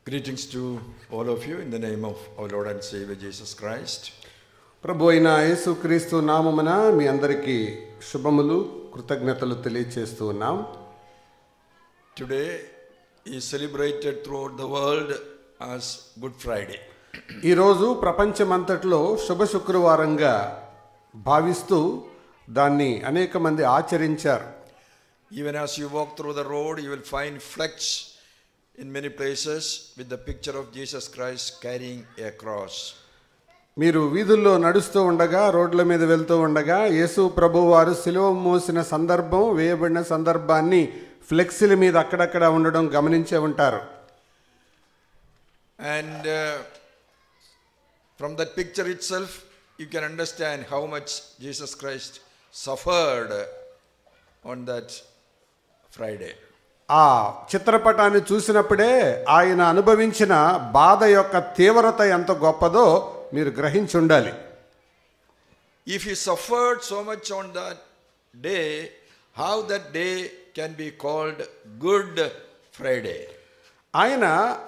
Greetings to all of you in the name of our Lord and Savior Jesus Christ. ప్రభు అయిన యేసుక్రీస్తు నామమున మీ అందరికీ శుభములు కృతజ్ఞతలు తెలియజేస్తూ ఉన్నాం. Today is celebrated throughout the world as Good Friday. ఈరోజు ప్రపంచమంతట్లో శుభ శుక్రవారంగా భావిస్తూ దాన్ని అనేక మంది ఆచరించారు. Even as you walk through the road, you will find flags in many places with the picture of Jesus Christ carrying a cross. మీరు వీధుల్లో నడుస్తూ ఉండగా, రోడ్ల మీద వెళ్తూ ఉండగా యేసు ప్రభువు వారు సిలువ మోసిన సందర్భం, వేయబడిన సందర్భాన్ని ఫ్లెక్సీల మీద అక్కడక్కడ ఉండడం గమనించే ఉంటారు. And from that picture itself, you can understand how much Jesus Christ suffered on that Friday. ఆ చిత్రపటాన్ని చూసినప్పుడే ఆయన అనుభవించిన బాధ యొక్క తీవ్రత ఎంత గొప్పదో మీరు గ్రహించి ఉండాలి. If he suffered so much on that day, how that day can be called Good Friday? ఆయన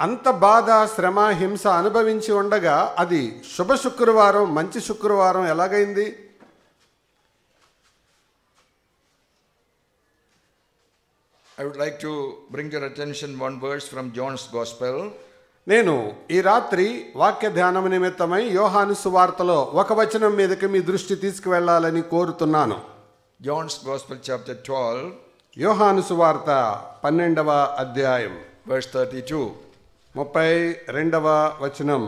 అంత బాధ, శ్రమ, హింస అనుభవించి ఉండగా అది శుభ శుక్రవారం, మంచి శుక్రవారం ఎలాగైంది? I would like to bring your attention one verse from John's Gospel. నేను ఈ రాత్రి వాక్య ధ్యానం నిమిత్తమై యోహాను సువార్తలో ఒక వచనం మీదకి మీ దృష్టి తీసుకువెళ్ళాలని కోరుతున్నాను. John's Gospel chapter 12, యోహాను సువార్త 12వ అధ్యాయం verse 32. 32వ వచనం.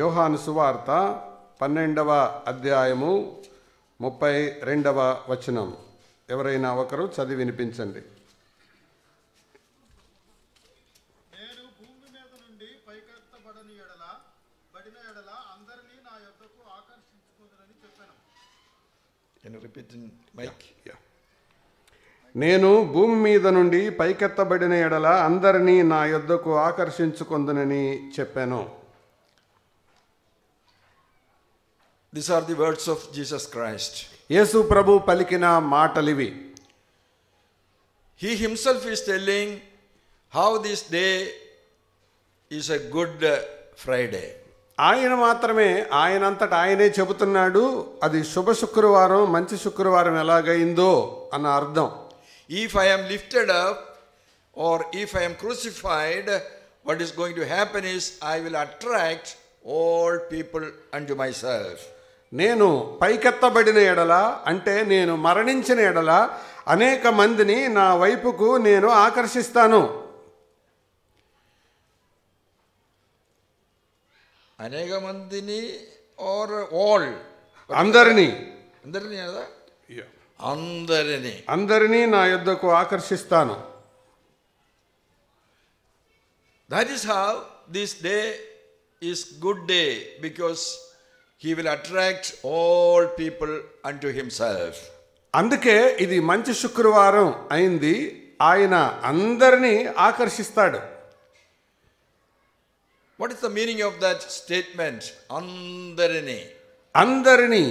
యోహాను సువార్త 12వ అధ్యాయము 32వ వచనం. ఎవరైనా ఒకరు చదివి వినిపించండి. నేను భూమి మీద నుండి పైకెత్తబడని ఎడల అందరినీ నా యొద్దకు ఆకర్షించుకుందునని చెప్పాను. Can you repeat in mic? నేను భూమి మీద నుండి పైకెత్తబడిన ఎడల అందరినీ నా యొద్దకు ఆకర్షించుకొందునని చెప్పాను. These are the words of Jesus Christ. యేసు ప్రభు పలికిన మాటలివి. He himself is telling how this day is a Good Friday. ఆయన మాత్రమే ఆయనంతట ఆయనే చెబుతున్నాడు అది శుభ శుక్రవారం, మంచి శుక్రవారం ఎలాగైందో అన్న అర్థం. If I am lifted up or if I am crucified, what is going to happen is I will attract all people unto myself. నేను పైకెత్తబడిన ఎడల అంటే నేను మరణించిన ఎడల అనేక మందిని నా వైపుకు నేను ఆకర్షిస్తాను. అనేక మందిని or all? అందరినీ అందరిని కదా? అందరిని. అందరినీ నా యొద్దకు ఆకర్షిస్తాను. That is how this day is good day, because he will attract all people unto himself. అందుకే ఇది మంచి శుక్రవారం అయింది. ఆయన అందరినీ ఆకర్షిస్తాడు. What is the meaning of that statement? అందరిని. అందరినీ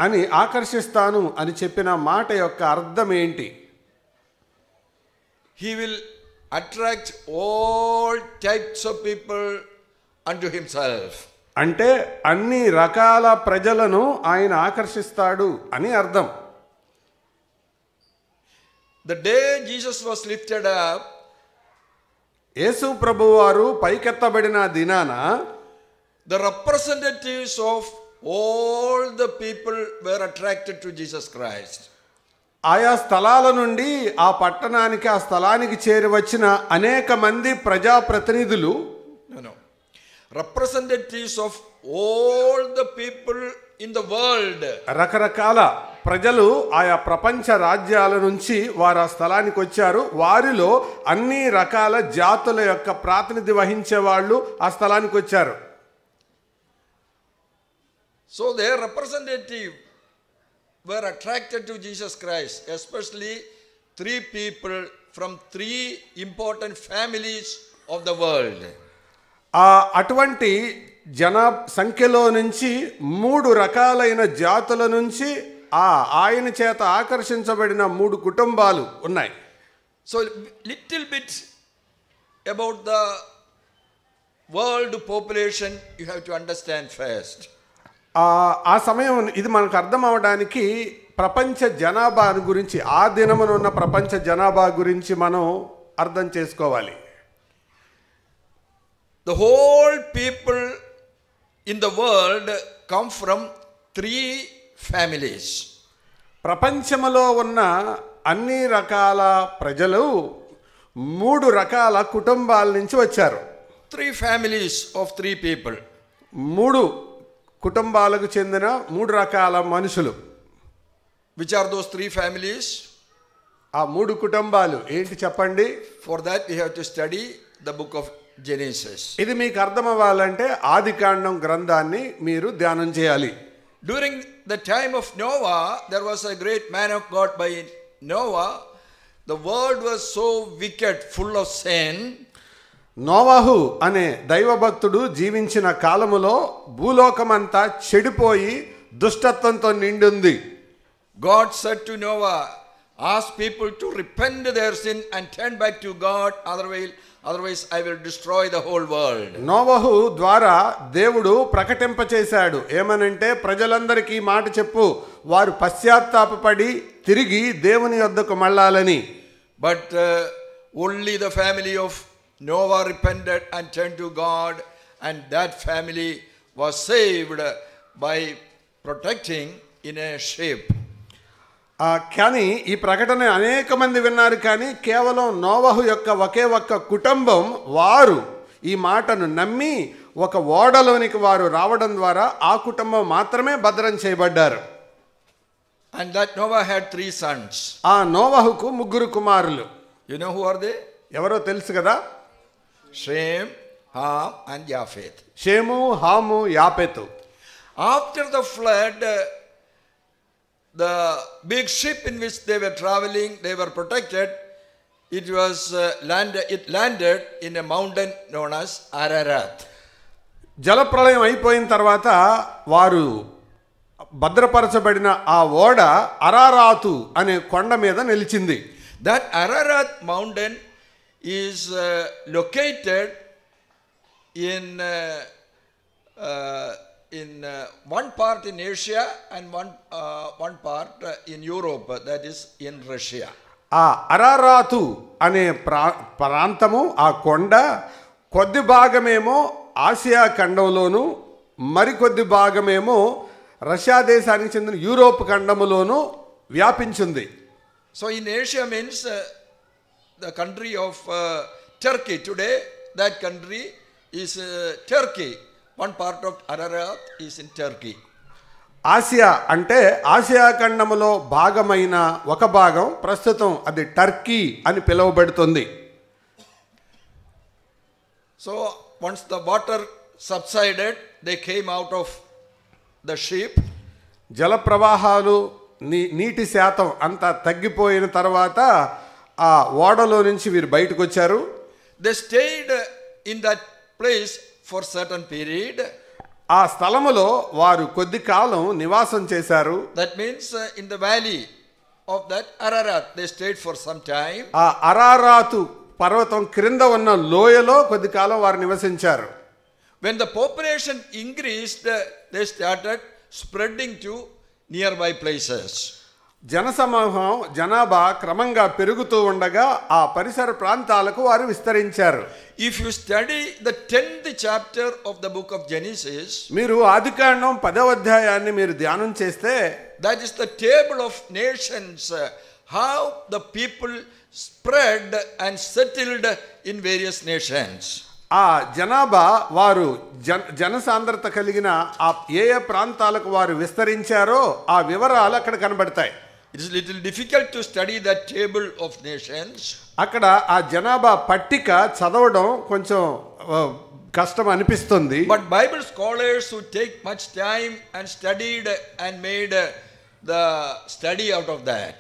అని ఆకర్షిస్తాను అని చెప్పిన మాట యొక్క అర్థం ఏంటి? He will attract all types of people unto himself. అంటే అన్ని రకాల ప్రజలను ఆయన ఆకర్షిస్తాడు అని అర్థం. The day Jesus was lifted up, యేసు ప్రభువారు పైకెత్తబడిన దినాన the representatives of all the people were attracted to Jesus Christ. ఆయా స్థలాల నుండి ఆ పట్టణానికి, ఆ స్థలానికి చేరి వచ్చిన అనేక మంది ప్రజాప్రతినిధులు, representatives of all the people in the world, రకరకాల ప్రజలు ఆయా ప్రపంచ రాజ్యాల నుంచి వారు ఆ స్థలానికి వచ్చారు. వారిలో అన్ని రకాల జాతుల యొక్క ప్రాతినిధ్యం వహించే వాళ్ళు ఆ స్థలానికి వచ్చారు. so their representative were attracted to Jesus Christ, especially three people from three important families of the world. అటువంటి జన సంఖ్యలో నుంచి 3 రకాలైన జాతుల నుంచి ఆయన చేత ఆకర్షించబడిన 3 కుటుంబాలు ఉన్నాయి. So little bit about the world population, you have to understand first. ఆ సమయం ఇది మనకు అర్థం అవడానికి ప్రపంచ జనాభా గురించి, ఆ దినమున ఉన్న ప్రపంచ జనాభా గురించి మనం అర్థం చేసుకోవాలి. The whole people in the world come from 3 families. ప్రపంచంలో ఉన్న అన్ని రకాల ప్రజలు 3 రకాల కుటుంబాల నుంచి వచ్చారు. 3 families of 3 people. 3 కుటుంబాలకు చెందిన 3 రకాల మనుషులు. Which are those 3 families? ఆ 3 కుటుంబాలు ఏంటి చెప్పండి? For that we have to study the book of Genesis. ఇది మీకు అర్థం అవ్వాలంటే ఆదికాండం గ్రంథాన్ని మీరు ధ్యానం చేయాలి. During the time of Noah, there was a great man of God by Noah. The world was so wicked, full of sin. నోవాహు అనే దైవభక్తుడు జీవించిన కాలములో భూలోకమంతా చెడిపోయి దుష్టత్వంతో నిండింది. God said to Noah, ask people to repent their sin and turn back to God, otherwise I will destroy the whole world. నోవహు ద్వారా దేవుడు ప్రకటింపచేశాడు. ఏమనంటే ప్రజలందరికీ మాట చెప్పు, వారు పశ్చాత్తాపపడి తిరిగి దేవుని యొద్దకు మళ్ళాలని. But only the family of Noah repented and turned to God, and that family was saved by protecting in a ship. కానీ ఈ ప్రకటన అనేక మంది విన్నారు, కానీ కేవలం నోవహు యొక్క ఒక్క కుటుంబం వారు ఈ మాటను నమ్మి ఒక ఓడలోనికి వారు రావడం ద్వారా ఆ కుటుంబం మాత్రమే భద్రం చేయబడ్డారు. And that Noah had 3 sons. ఆ నోవహుకు 3 కుమారులు. You know who are they? ఎవరో తెలుసు కదా? Shem, Ham and Japheth. Shem, Ham, యాపెతు. After the flood, the big ship in which they were traveling, they were protected. It landed in a mountain known as Ararat. జలప్రళయం అయిపోయిన తర్వాత వారు భద్రపరచబడిన ఆ ఓడ Ararat అనే కొండ మీద నిలిచింది. That Ararat mountain is located in one part in Asia and one part in Europe, that is in Russia. ఆ అరారాతు అనే ప్రాంతము, ఆ కొండ కొద్ది భాగమేమో ఆసియా ఖండంలోను, మరికొద్ది భాగమేమో రష్యా దేశానికి చెందిన యూరోప్ ఖండములోను వ్యాపించింది. So in Asia means the country of Turkey. Today that country is Turkey. One part of Ararat is in Turkey. Asia అంటే ఆసియా ఖండములో భాగమైన ఒక భాగం ప్రస్తుతం అది టర్కీ అని పిలువబడుతుంది. So once the water subsided, they came out of the ship. జల ప్రవాహాలు నీటి శాతం అంతా తగ్గిపోయిన తర్వాత ఆ ఓడలో నుంచి వీరు బయటకు వచ్చారు. They stayed in that place for certain period. ఆ స్థలములో వారు కొద్ది కాలం నివాసం చేశారు. That means in the valley of that Ararat they stayed for some time. ఆ అరారాతు పర్వతం క్రింద ఉన్న లోయలో కొద్ది కాలం వారు నివసించారు. When the population increased, they started spreading to nearby places. జనసమూహం జనాభా క్రమంగా పెరుగుతూ ఉండగా ఆ పరిసర ప్రాంతాలకు వారు విస్తరించారు. If you study the 10th chapter of the book of Genesis, మీరు ఆదికాండం 10వ అధ్యాయాన్ని మీరు ధ్యానం చేస్తే, that is the table of nations, how the people spread and settled in various nations. ఆ జనాభా వారు జనసాంద్రత కలిగిన ఆ ఏ ప్రాంతాలకు వారు విస్తరించారో ఆ వివరాలు అక్కడ కనబడతాయి. It is little difficult to study that table of nations. అక్కడ ఆ జనాభా పట్టిక చదవడం కొంచెం కష్టం అనిపిస్తుంది. But Bible scholars who take much time and studied and made the study out of that.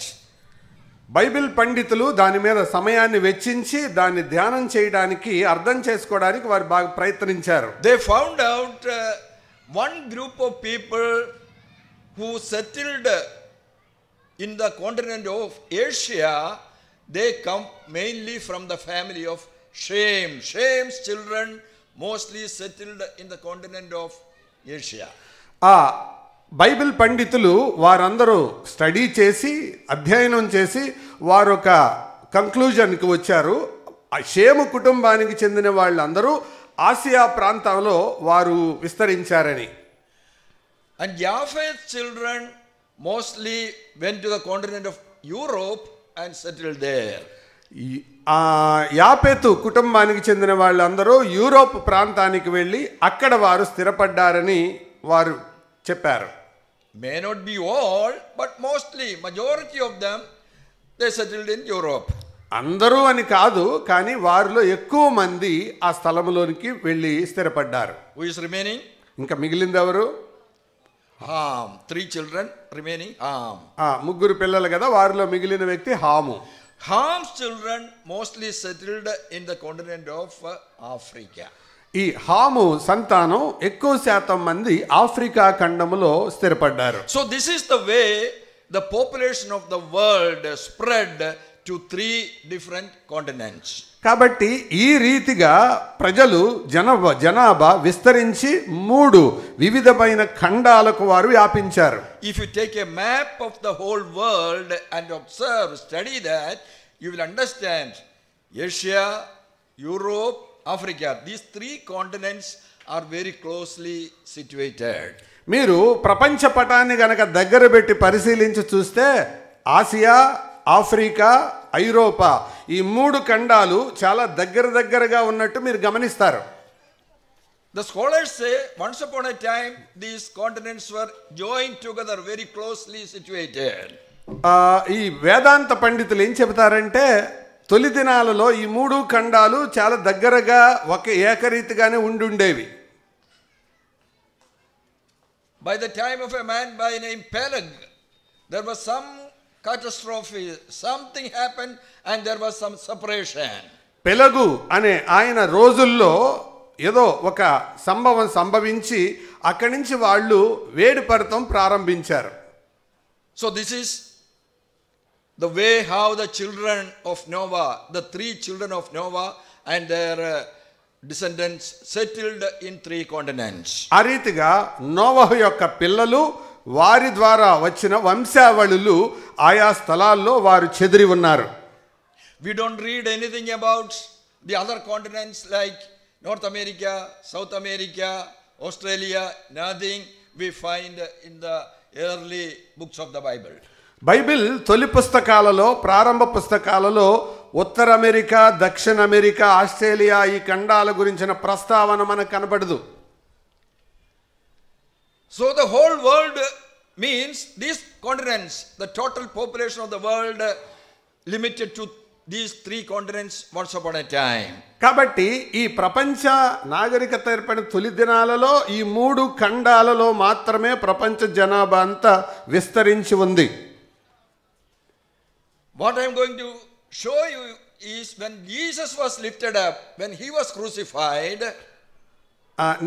Bible పండితులు దాని మీద సమయాన్ని వెచ్చించి దాన్ని ధ్యానం చేయడానికి, అర్థం చేసుకోవడానికి వారు బాగా ప్రయత్నించారు. They found out one group of people who settled in the continent of Asia, they come mainly from the family of Sham's children mostly settled in the continent of Asia. ఆ బైబిల్ పండితులు వారందరూ study చేసి అధ్యయనం చేసి వారు ఒక కంక్లూజన్కి వచ్చారు. ఆ షేము కుటుంబానికి చెందిన వాళ్ళందరూ ఆసియా ప్రాంతంలో వారు విస్తరించారని. And Japheth's children mostly went to the continent of Europe and settled there. ఆ యాపెతు కుటుంబానికి చెందిన వాళ్ళందరూ యూరోప్ ప్రాంతానికి వెళ్ళి అక్కడ వారు స్థిరపడ్డారని వారు చెప్పారు. May not be all, but mostly, majority of them, they settled in Europe. అందరూ అని కాదు, కానీ వారిలో ఎక్కువ మంది ఆ స్థలంలోనికి వెళ్ళి స్థిరపడ్డారు. Who is remaining? ఇంకా మిగిలింది ఎవరు? Ham. 3 children remaining. Ham. ముగ్గురు పిల్లలు కదా, వారిలో మిగిలిన వ్యక్తి Ham. Ham's children mostly settled in the continent of Africa. ఈ హాము సంతానం ఎక్కువ శాతం మంది ఆఫ్రికా ఖండములో స్థిరపడ్డారు. So this is the way the population of the world spread to 3 different continents. కాబట్టి ఈ రీతిగా ప్రజలు జనాభా విస్తరించి 3 వివిధమైన ఖండాలకు వారు వ్యాపించారు. If you take a map of the whole world and observe, study that, you will understand Asia, Europe, Africa. These 3 continents are very closely situated. మీరు ప్రపంచ పటాన్ని గనక దగ్గర పెట్టి పరిశీలించి చూస్తే ఆసియా, ఆఫ్రికా, ఐరోపా ఈ 3 ఖండాలు చాలా దగ్గరగా ఉన్నట్టు మీరు గమనిస్తారు. The scholars say once upon a time these continents were joined together, very closely situated. ఈ వేదాంత పండితులు ఏం చెబుతారంటే తొలి దినాలలో ఈ 3 ఖండాలు చాలా దగ్గరగా ఒక ఏకరీతిగానే ఉండుండేవి. By the time of a man by name Peleg, there was some catastrophe, something happened and there was some separation. పెలగు అనే ఆయన రోజుల్లో ఏదో ఒక సంభవించి అక్కడి నుంచి వాళ్ళు వేడిపడటం ప్రారంభించారు. So this is the way how the children of Noah, the 3 children of Noah and their descendants settled in 3 continents. ఆ రీతిగా నోవహు యొక్క పిల్లలు వారి ద్వారా వచ్చిన వంశావళులు ఆయా స్థలాల్లో వారు చెదిరి ఉన్నారు. We don't read anything about the other continents like North America, South America, Australia, nothing we find in the early books of the Bible. Bible తొలి పుస్తకాలలో, ప్రారంభ పుస్తకాలలో ఉత్తర అమెరికా, దక్షిణ అమెరికా, ఆస్ట్రేలియా ఈ ఖండాల గురించిన ప్రస్తావన మనకు కనబడదు. So the whole world means these continents, the total population of the world limited to these 3 continents once upon a time. కాబట్టి ఈ ప్రపంచ నాగరికత ఏర్పడిన తొలి దినాలలో ఈ 3 ఖండాలలో మాత్రమే ప్రపంచ జనాభా అంతా విస్తరించి ఉంది. What I am going to show you is when Jesus was lifted up, when he was crucified,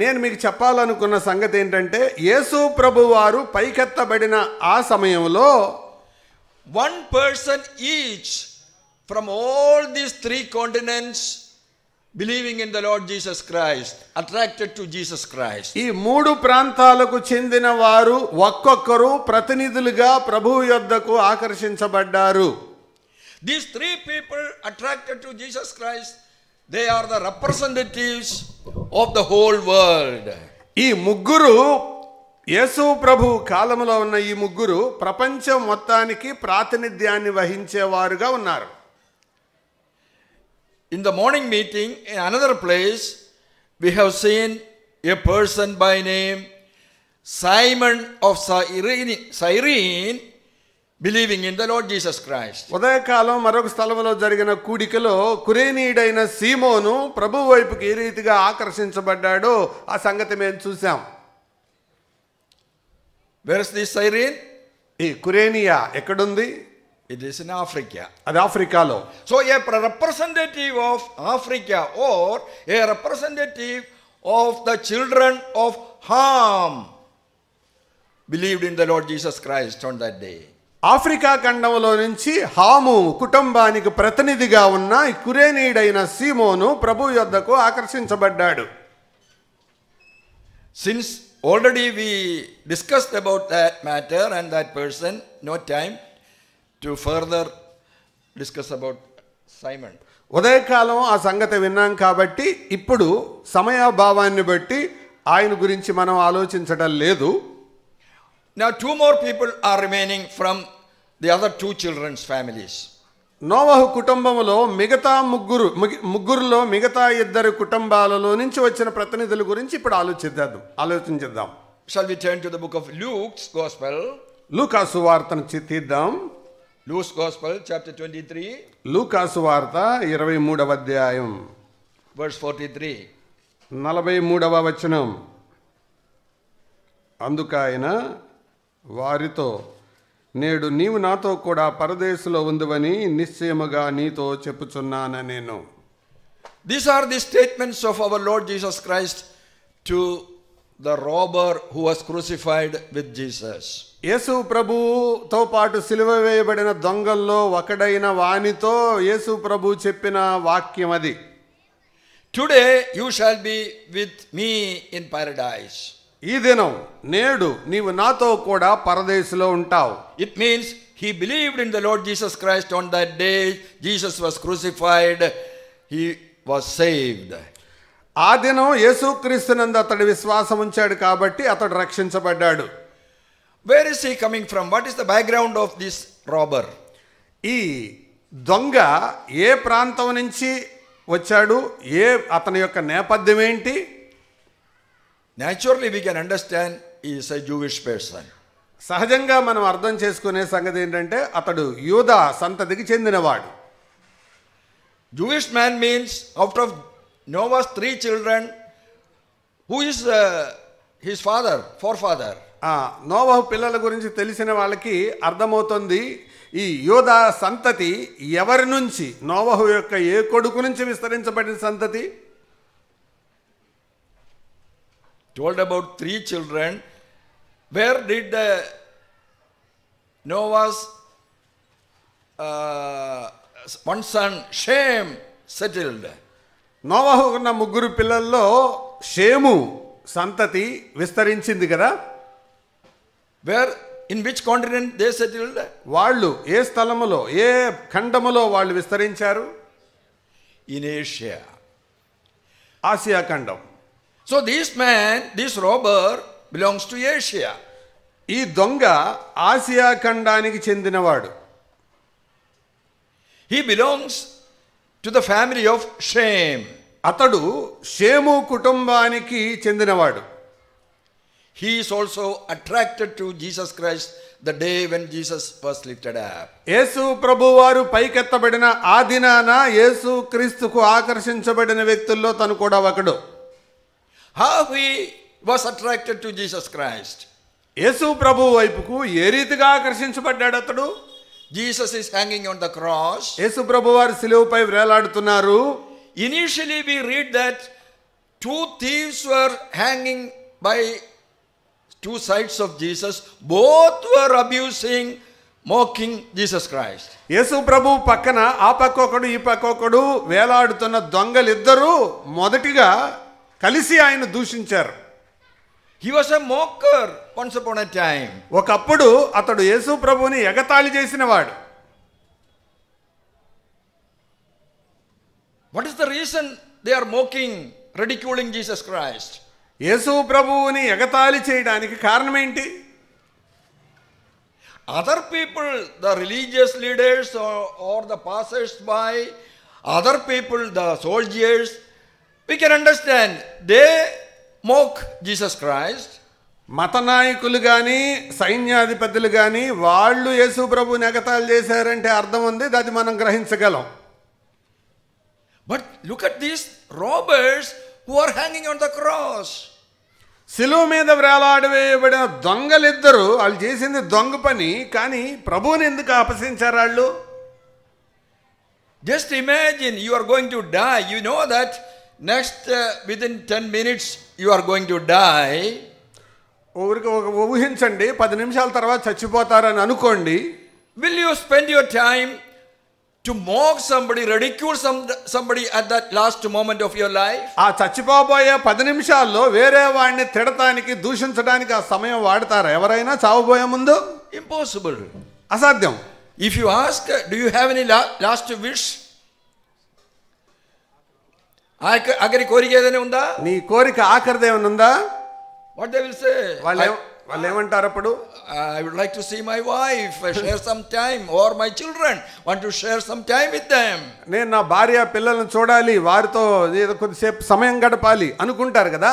నేను మీకు చెప్పాలనుకున్న సంగతి ఏంటంటే యేసు ప్రభు వారు పైకెత్తబడిన ఆ సమయంలో 1 person each from all these 3 continents believing in the Lord Jesus Christ, attracted to Jesus Christ. ఈ 3 ప్రాంతాలకు చెందిన వారు ఒక్కొక్కరు ప్రతినిధులుగా ప్రభువు యొద్దకు ఆకర్షించబడ్డారు. These 3 people attracted to Jesus Christ, they are the representatives of the whole world. ఈ ముగ్గురు యేసు ప్రభు కాలంలో ఉన్న ఈ ముగ్గురు ప్రపంచం మొత్తానికి ప్రాతినిధ్యాన్ని వహించేవారుగా ఉన్నారు. In the morning meeting in another place, we have seen a person by name Simon of Cyrene believing in the Lord Jesus Christ. ఉదయకాలం మరొక స్థలంలో జరిగిన కూడికలో కురేనీయుడైన సీమోను ప్రభు వైపుకి ఏ రీతిగా ఆకర్షించబడ్డాడో ఆ సంగతి మేము చూసాం. Where is this Cyrene? ఈ కురేనియా ఎక్కడుంది? It is in Africa. అది ఆఫ్రికాలో. So a representative of Africa or a representative of the children of Ham believed in the Lord Jesus Christ on that day. Africa ఖండంలో నుంచి హాము కుటుంబానికి ప్రతినిధిగా ఉన్న కురేనీయుడైన సీమోను ప్రభు యొద్దకు ఆకర్షించబడ్డాడు. Since already we discussed about that matter and that person, no time to further discuss about Simon. ఉదయకాలం ఆ సంగతి విన్నాం కాబట్టి ఇప్పుడు సమయాభావాన్ని బట్టి ఆయన గురించి మనం ఆలోచించడం లేదు. Now 2 more people are remaining from the other 2 children's families. నోవహు కుటుంబంలో మిగతా ముగ్గురులో మిగతా 2 కుటుంబాలలో నుంచి వచ్చిన ప్రతినిధుల గురించి ఇప్పుడు ఆలోచించేద్దాం. Shall we turn to the book of Luke's Gospel? లూకా సువార్తను తీద్దాం. Luke's Gospel, chapter 23, లూకా సువార్త 23వ అధ్యాయం verse 43. 43వ వచనం. అందుకాయన వారితో, నేడు నీవు నాతో కూడా పరదేశంలో ఉందువని నిశ్చయముగా నీతో చెప్పుచున్నాను నేను. These are the statements of our Lord Jesus Christ to the robber who was crucified with Jesus. యేసు ప్రభుతో పాటు సిలువ వేయబడిన దొంగల్లో ఒకడైన వానితో యేసు ప్రభు చెప్పిన వాక్యం అది. Today you shall be with me in paradise. ఈ దినం నేడు నీవు నాతో కూడా పరదేశంలో ఉంటావు. It means he believed in the Lord Jesus Christ on that day Jesus was crucified, he was saved. ఆ దినం యేసుక్రీస్తునందు అతడు విశ్వాసం ఉంచాడు కాబట్టి అతడు రక్షించబడ్డాడు. Where is he coming from? What is the background of this robber? ఈ దొంగ ఏ ప్రాంతం నుంచి వచ్చాడు? అతని యొక్క నేపథ్యం ఏంటి? Naturally we can understand he is a Jewish person. సహజంగా మనం అర్థం చేసుకునే సంగతి ఏంటంటే అతడు యూదా సంతతికి చెందినవాడు. Jewish man means out of Noah's 3 children, who is his forefather? నోవహు పిల్లల గురించి తెలిసిన వాళ్ళకి అర్థమవుతుంది ఈ యూదా సంతతి ఎవరి నుంచి, నోవహు యొక్క ఏ కొడుకు నుంచి విస్తరించబడిన సంతతి. Told about 3 children. Where did Noah's one son Shem settled? నోవహు ఉన్న 3 పిల్లల్లో షేము సంతతి విస్తరించింది కదా. Where, in which continent they settled? వాళ్ళు ఏ స్థలములో, ఏ ఖండములో వాళ్ళు విస్తరించారు? In Asia. ఆసియా ఖండం. So this robber belongs to Asia. ఈ దొంగ ఆసియా ఖండానికి చెందినవాడు. He belongs to the family of Shem. అతడు షేము కుటుంబానికి చెందినవాడు. He is also attracted to Jesus Christ the day when Jesus was lifted up. యేసు ప్రభువారు పైకెత్తబడిన ఆ దినాన యేసు క్రీస్తుకు ఆకర్షించబడిన వ్యక్తుల్లో తను కూడా ఒకడు. How he was attracted to Jesus Christ? యేసు ప్రభు వైపుకు ఏ రీతిగా ఆకర్షించబడ్డాడు అతడు? Jesus is hanging on the cross. యేసు ప్రభువారు సిలువపై వేలాడుతున్నారు. Initially we read that 2 thieves were hanging by 2 sides of Jesus. Both were abusing, mocking Jesus Christ. యేసు ప్రభు పక్కన ఆ పక్కొకడు ఈ పక్కొకడు వేలాడుతున్న దొంగలిద్దరూ మొదటిగా కలిసి ఆయన దూషించారు. He was a mocker once upon a time. ఒకప్పుడు అతడు యేసు ప్రభువుని ఎగతాళి చేసినవాడు. What is the reason they are mocking, ridiculing Jesus Christ? యేసు ప్రభువుని ఎగతాళి చేయడానికి కారణం ఏంటి? Other people, the religious leaders or the passers-by, other people, the soldiers, we can understand, they mock Jesus Christ. మత నాయకులు కానీ సైన్యాధిపతులు కానీ వాళ్ళు యేసు ప్రభువుని ఎగతాళి చేశారంటే అర్థం ఉంది, అది మనం గ్రహించగలం. But look at these robbers who are hanging on the cross. శిలువ మీద వేలాడవేయబడిన దొంగలిద్దరూ వాళ్ళు చేసింది దొంగ పని, కానీ ప్రభువుని ఎందుకు అపహసించారు వాళ్ళు? Just imagine you are going to die. You know that next within 10 minutes you are going to die. ఊరికి ఊహించండి, 10 నిమిషాల తర్వాత చచ్చిపోతారని అనుకోండి. Will you spend your time to mock somebody, ridicule somebody at that last moment of your life? ఆ చచ్చిపోబోయే 10 నిమిషాల్లో వేరే వాడిని తిడటానికి దూషించడానికి ఆ సమయం వాడతారా ఎవరైనా చావబోయే ముందు? Impossible. అసాధ్యం. If you ask, do you have any last wish? ఆఖరి కోరిక ఏదైనా ఉందా? నీ కోరిక ఆఖరిది ఏమైనా ఉందా? What they will say? వాళ్ళు ఏమంటారు అప్పుడు? I would like to see my wife, share some time, or my children want to share some time with them. నేను నా భార్య పిల్లలను చూడాలి, వారితో ఏదో కొద్దిసేపు సమయం గడపాలి అనుకుంటారు కదా.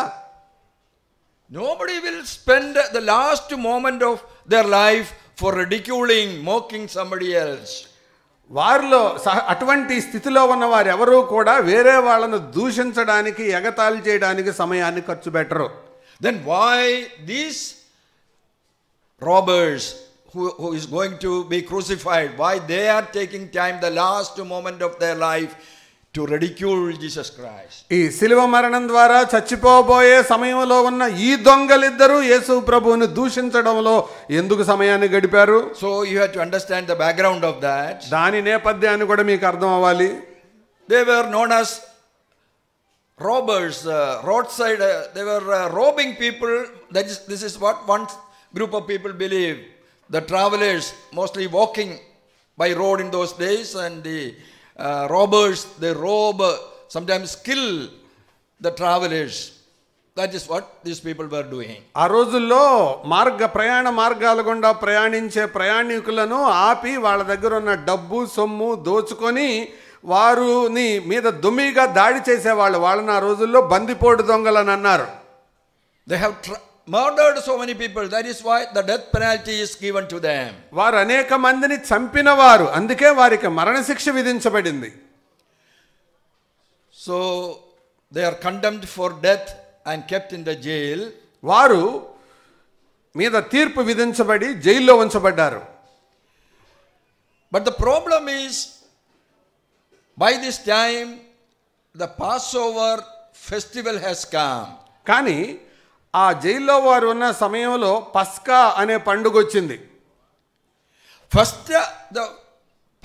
Nobody will spend the last moment of their life for ridiculing, mocking somebody else. వారిలో అటువంటి స్థితిలో ఉన్న వారు ఎవరూ కూడా వేరే వాళ్ళను దూషించడానికి ఎగతాళి చేయడానికి సమయాన్ని ఖర్చు పెట్టరు. Then why these robbers who is going to be crucified, why they are taking time the last moment of their life to ridicule Jesus Christ? ఈ శిలువ మరణం ద్వారా చచ్చిపోబోయే సమయంలో ఉన్న ఈ దొంగలిద్దరూ యేసు ప్రభువుని దూషించడంలో ఎందుకు సమయాన్ని గడిపారు? So you have to understand the background of that. దాని నేపథ్యాన్ని కూడా మీకు అర్థం అవ్వాలి. They were known as robbers, roadside, they were robbing people. This is what one group of people believe. The travelers, mostly walking by road in those days, and the robbers, they rob, sometimes kill the travelers. That is what these people were doing. ఆ రోజుల్లో ప్రయాణ మార్గాల గుండా ప్రయాణించే ప్రయాణికులను ఆపి వాళ్ళ దగ్గర ఉన్న డబ్బు సొమ్ము దోచుకొని వారుని మీద దుమ్మిగా దాడి చేసేవాళ్ళు. వాళ్ళని ఆ రోజుల్లో బందిపోటు దొంగలని అన్నారు. They have murdered so many people. That is why the death penalty is given to them. వారు అనేక మందిని చంపిన వారు, అందుకే వారికి మరణశిక్ష విధించబడింది. So they are condemned for death and kept in the jail. వారు మీద తీర్పు విధించబడి జైల్లో ఉంచబడ్డారు. But the problem is, by this time the Passover festival has come. కానీ ఆ జైల్లో వారు ఉన్న సమయంలో పస్కా అనే పండుగ వచ్చింది. First, the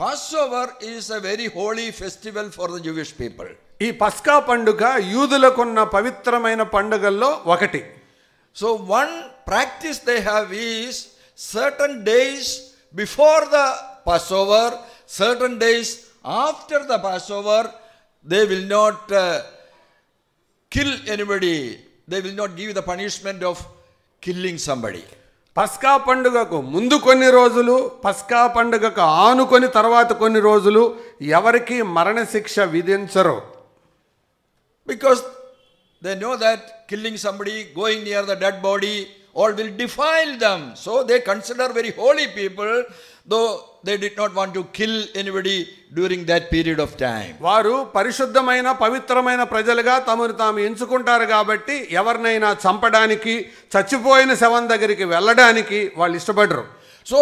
Passover is a very holy festival for the Jewish people. ఈ పస్కా పండుగ యూదులకున్న పవిత్రమైన పండుగల్లో ఒకటి. So one practice they have is certain days before the Passover, certain days after the Passover, they will not kill anybody. They will not give the punishment of killing somebody. పస్కా పండుగకు ముందు కొన్ని రోజులు, పస్కా పండుగకు ఆనుకొని తర్వాత కొన్ని రోజులు ఎవరికి మరణశిక్ష విధించరు. Because they know that killing somebody, going near the dead body, all will defile them. So they consider very holy people, though they did not want to kill anybody during that period of time. వారు పరిశుద్ధమైన పవిత్రమైన ప్రజలుగా తమను తాము ఎంచుకుంటారు కాబట్టి ఎవరినైనా చంపడానికి, చచ్చిపోయిన శవం దగ్గరికి వెళ్ళడానికి వాళ్ళు ఇష్టపడరు. So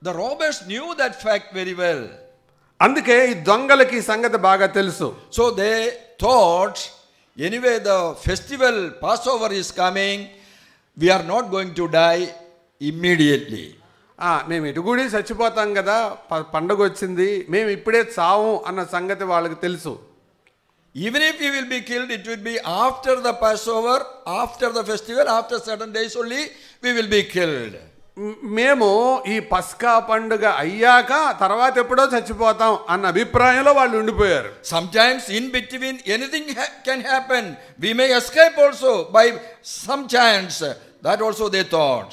the robbers knew that fact very well. అందుకే ఈ దొంగలకి ఈ సంగతి బాగా తెలుసు. So they thought, anyway the festival Passover is coming, we are not going to die immediately. మేము ఇటుగుడి చచ్చిపోతాం కదా, పండుగ వచ్చింది, మేము ఇప్పుడే చావు అన్న సంగతి వాళ్ళకి తెలుసు. Even if we will be killed, it will be after the Passover, after the festival, after certain days only we will be killed. మేము ఈ పస్కా పండుగ అయ్యాక తర్వాత ఎప్పుడో చచ్చిపోతాం అన్న అభిప్రాయంలో వాళ్ళు ఉండిపోయారు. Sometimes in between anything can happen. We may escape also by some chance. That also they thought.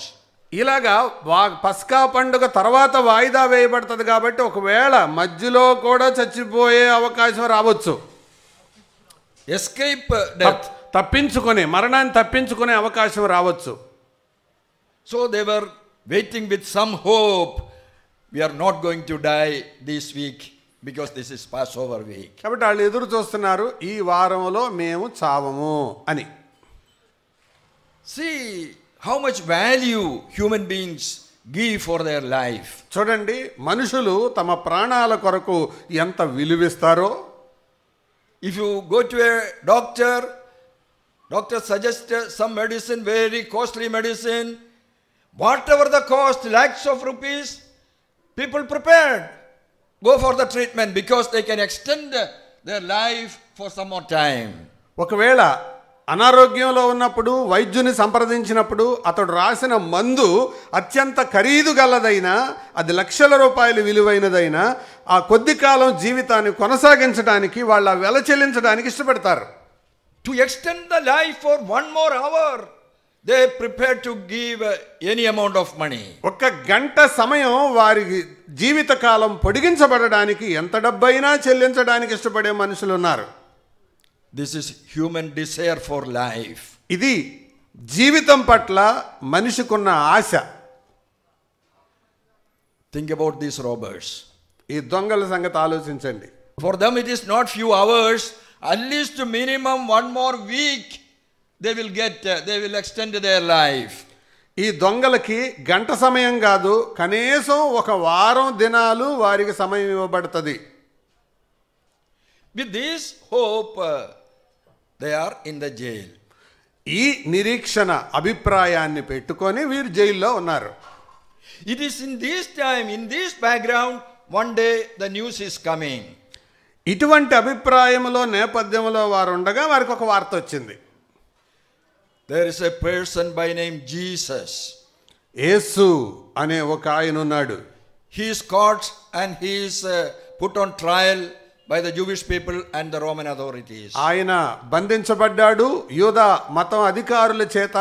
ఇలాగా పస్కా పండుగ తర్వాత వాయిదా వేయబడుతుంది కాబట్టి ఒకవేళ మధ్యలో కూడా చచ్చిపోయే అవకాశం రావచ్చు. Escape death. మరణాన్ని తప్పించుకునే అవకాశం రావచ్చు. So they were waiting with some hope. We are not going to die this week because this is Passover week. కాబట్టి వాళ్ళు ఎదురు చూస్తున్నారు, ఈ వారంలో మేము చావము అని. See how much value human beings give for their life. చూడండి, మనుషులు తమ ప్రాణాల కొరకు ఎంత విలువిస్తారో. If you go to a doctor suggests some medicine, very costly medicine, whatever the cost, lakhs of rupees, people prepared, go for the treatment because they can extend their life for some more time. ఒకవేళ అనారోగ్యంలో ఉన్నప్పుడు వైద్యుని సంప్రదించినప్పుడు అతడు రాసిన మందు అత్యంత ఖరీదు గలదైనా, అది లక్షల రూపాయలు విలువైనదైనా, ఆ కొద్ది కాలం జీవితాన్ని కొనసాగించడానికి వాళ్ళ వెల చెల్లించడానికి ఇష్టపడతారు. To extend the life for one more hour, they prepared to give any amount of money. ఒక గంట సమయం వారి జీవిత కాలం పొడిగించబడడానికి ఎంత డబ్బైనా చెల్లించడానికి ఇష్టపడే మనుషులు ఉన్నారు. This is human desire for life. ఇది జీవితం పట్ల మనిషికున్న ఆశ. Think about these robbers. ఈ దొంగల సంగతి ఆలోచించండి. For them it is not few hours, at least minimum one more week they will extend their life. ఈ దొంగలకి గంట సమయం కాదు, కనీసం ఒక వారం దినాలు వారికి సమయం ఇవ్వబడుతుంది. With this hope, they are in the jail. ఈ నిరీక్షణ అభిప్రాయాన్ని పెట్టుకొని వీరు జైల్లో ఉన్నారు. It is in this time, in this background, one day the news is coming. ఇటువంటి అభిప్రాయంలో నేపథ్యంలో వారు ఉండగా వారికి ఒక వార్త వచ్చింది. There is a person by name Jesus. యేసు అనే ఒక ఆయన ఉన్నాడు. He is caught and he is put on trial by the Jewish people and the Roman authorities. ఆయన బంధించబడ్డాడు, యూదా మతం అధికారుల చేత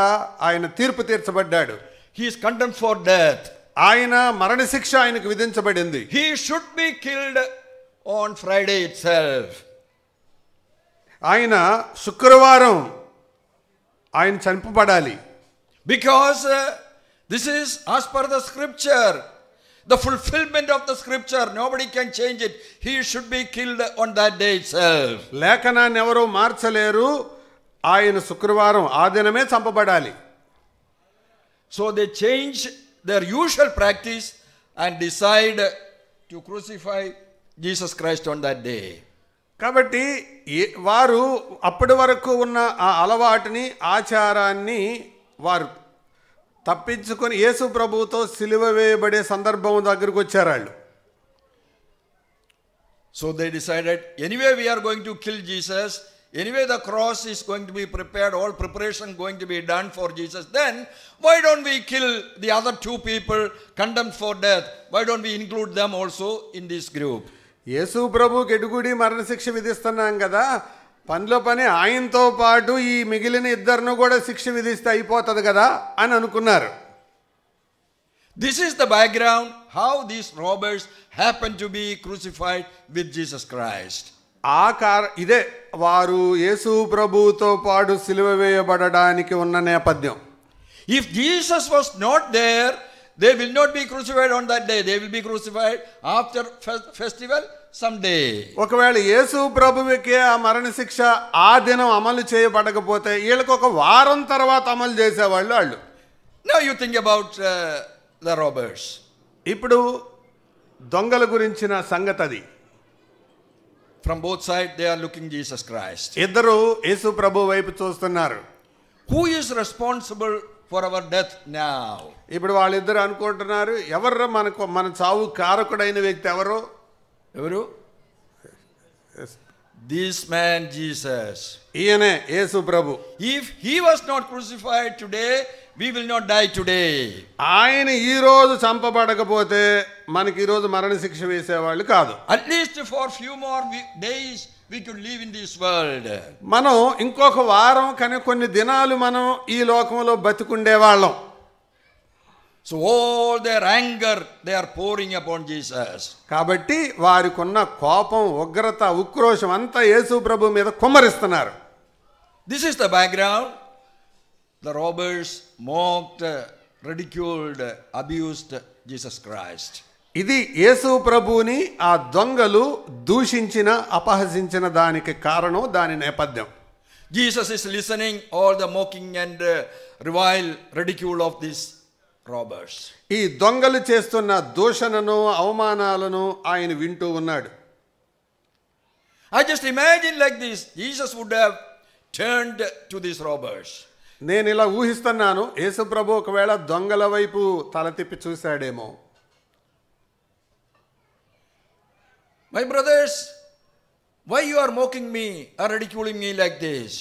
ఆయన తీర్పు తీర్చబడ్డాడు. He is condemned for death. ఆయన మరణశిక్ష ఆయనకు విధించబడింది. He should be killed on Friday itself. ఆయన శుక్రవారం ఆయన చంపబడాలి. Because this is as per the scripture, the fulfillment of the scripture, nobody can change it. He should be killed on that day itself. లేఖనాన్ని ఎవరూ మార్చలేరు, ఆయన శుక్రవారం ఆ దినమే చంపబడాలి. So they change their usual practice and decide to crucify Jesus Christ on that day. కాబట్టి వారు అప్పటి వరకు ఉన్న ఆ అలవాటుని, ఆచారాన్ని వారు తప్పించుకొని యేసు ప్రభువుతో సిలువ వేయబడే సందర్భం దగ్గరకు వచ్చారు వాళ్ళు. So they decided, anyway we are going to kill Jesus, anyway the cross is going to be prepared, all preparation going to be done for Jesus, then why don't we kill the other two people condemned for death? Why don't we include them also in this group? యేసు ప్రభుకి ఎడుగుడి మరణశిక్ష విధిస్తున్నాం కదా, పనిలో పని ఆయనతో పాటు ఈ మిగిలిన ఇద్దరిని కూడా శిక్ష విధిస్తే అయిపోతుంది కదా అని అనుకున్నారు. This is the background how these robbers happened to be crucified with Jesus Christ. ఇదే వారు యేసు ప్రభువుతో పాటు సిలువ వేయబడడానికి ఉన్న నేపథ్యం. If Jesus was not there, they will not be crucified on that day. They will be crucified after festival someday. ఒకవేళ యేసు ప్రభువుకి ఆ మరణశిక్ష ఆ దినం అమలు చేయబడకపోతే వీళ్ళకి ఒక వారం తర్వాత అమలు చేసేవాళ్ళు వాళ్ళు. Now you think about the robbers. ఇప్పుడు దొంగల గురించిన సంగతి అది. From both sides they are looking Jesus Christ. ఇద్దరు యేసు ప్రభు వైపు చూస్తున్నారు. Who is responsible for our death now? ఇప్పుడు వాళ్ళిద్దరు అనుకుంటున్నారు, ఎవరు మన చావు కారకుడైన వ్యక్తి ఎవరు? This man Jesus. ఈయనే యేసు ప్రభు. If he was not crucified today, we will not die today. ఆయన ఈ రోజు చంపబడకపోతే మనకి ఈ రోజు మరణశిక్ష వేసేవాళ్ళు కాదు. At least for few more days we could live in this world. మనం ఇంకొక వారం కానీ కొన్ని దినాలు మనం ఈ లోకంలో బతికుండేవాళ్ళం. So all their anger they are pouring upon Jesus. కాబట్టి వారికి ఉన్న కోపం, ఉగ్రత, ఉక్రోషం అంతా యేసు ప్రభు మీద కుమ్మరిస్తున్నారు. This is the background. The robbers mocked, ridiculed, abused Jesus Christ. ఇది యేసు ప్రభువుని ఆ దొంగలు దూషించిన, అపహసించిన దానికి కారణం, దాని నేపథ్యం. Jesus is listening all the mocking and revile, ridicule of these robbers. ఈ దొంగలు చేస్తున్న దూషణను, అవమానాలను ఆయన వింటూ ఉన్నాడు. I just imagine like this, Jesus would have turned to these robbers. నేను ఇలా ఊహిస్తున్నాను, యేసు ప్రభు ఒకవేళ దొంగల వైపు తల తిప్పి చూశాడేమో. My brothers, why you are mocking me or ridiculing me like this?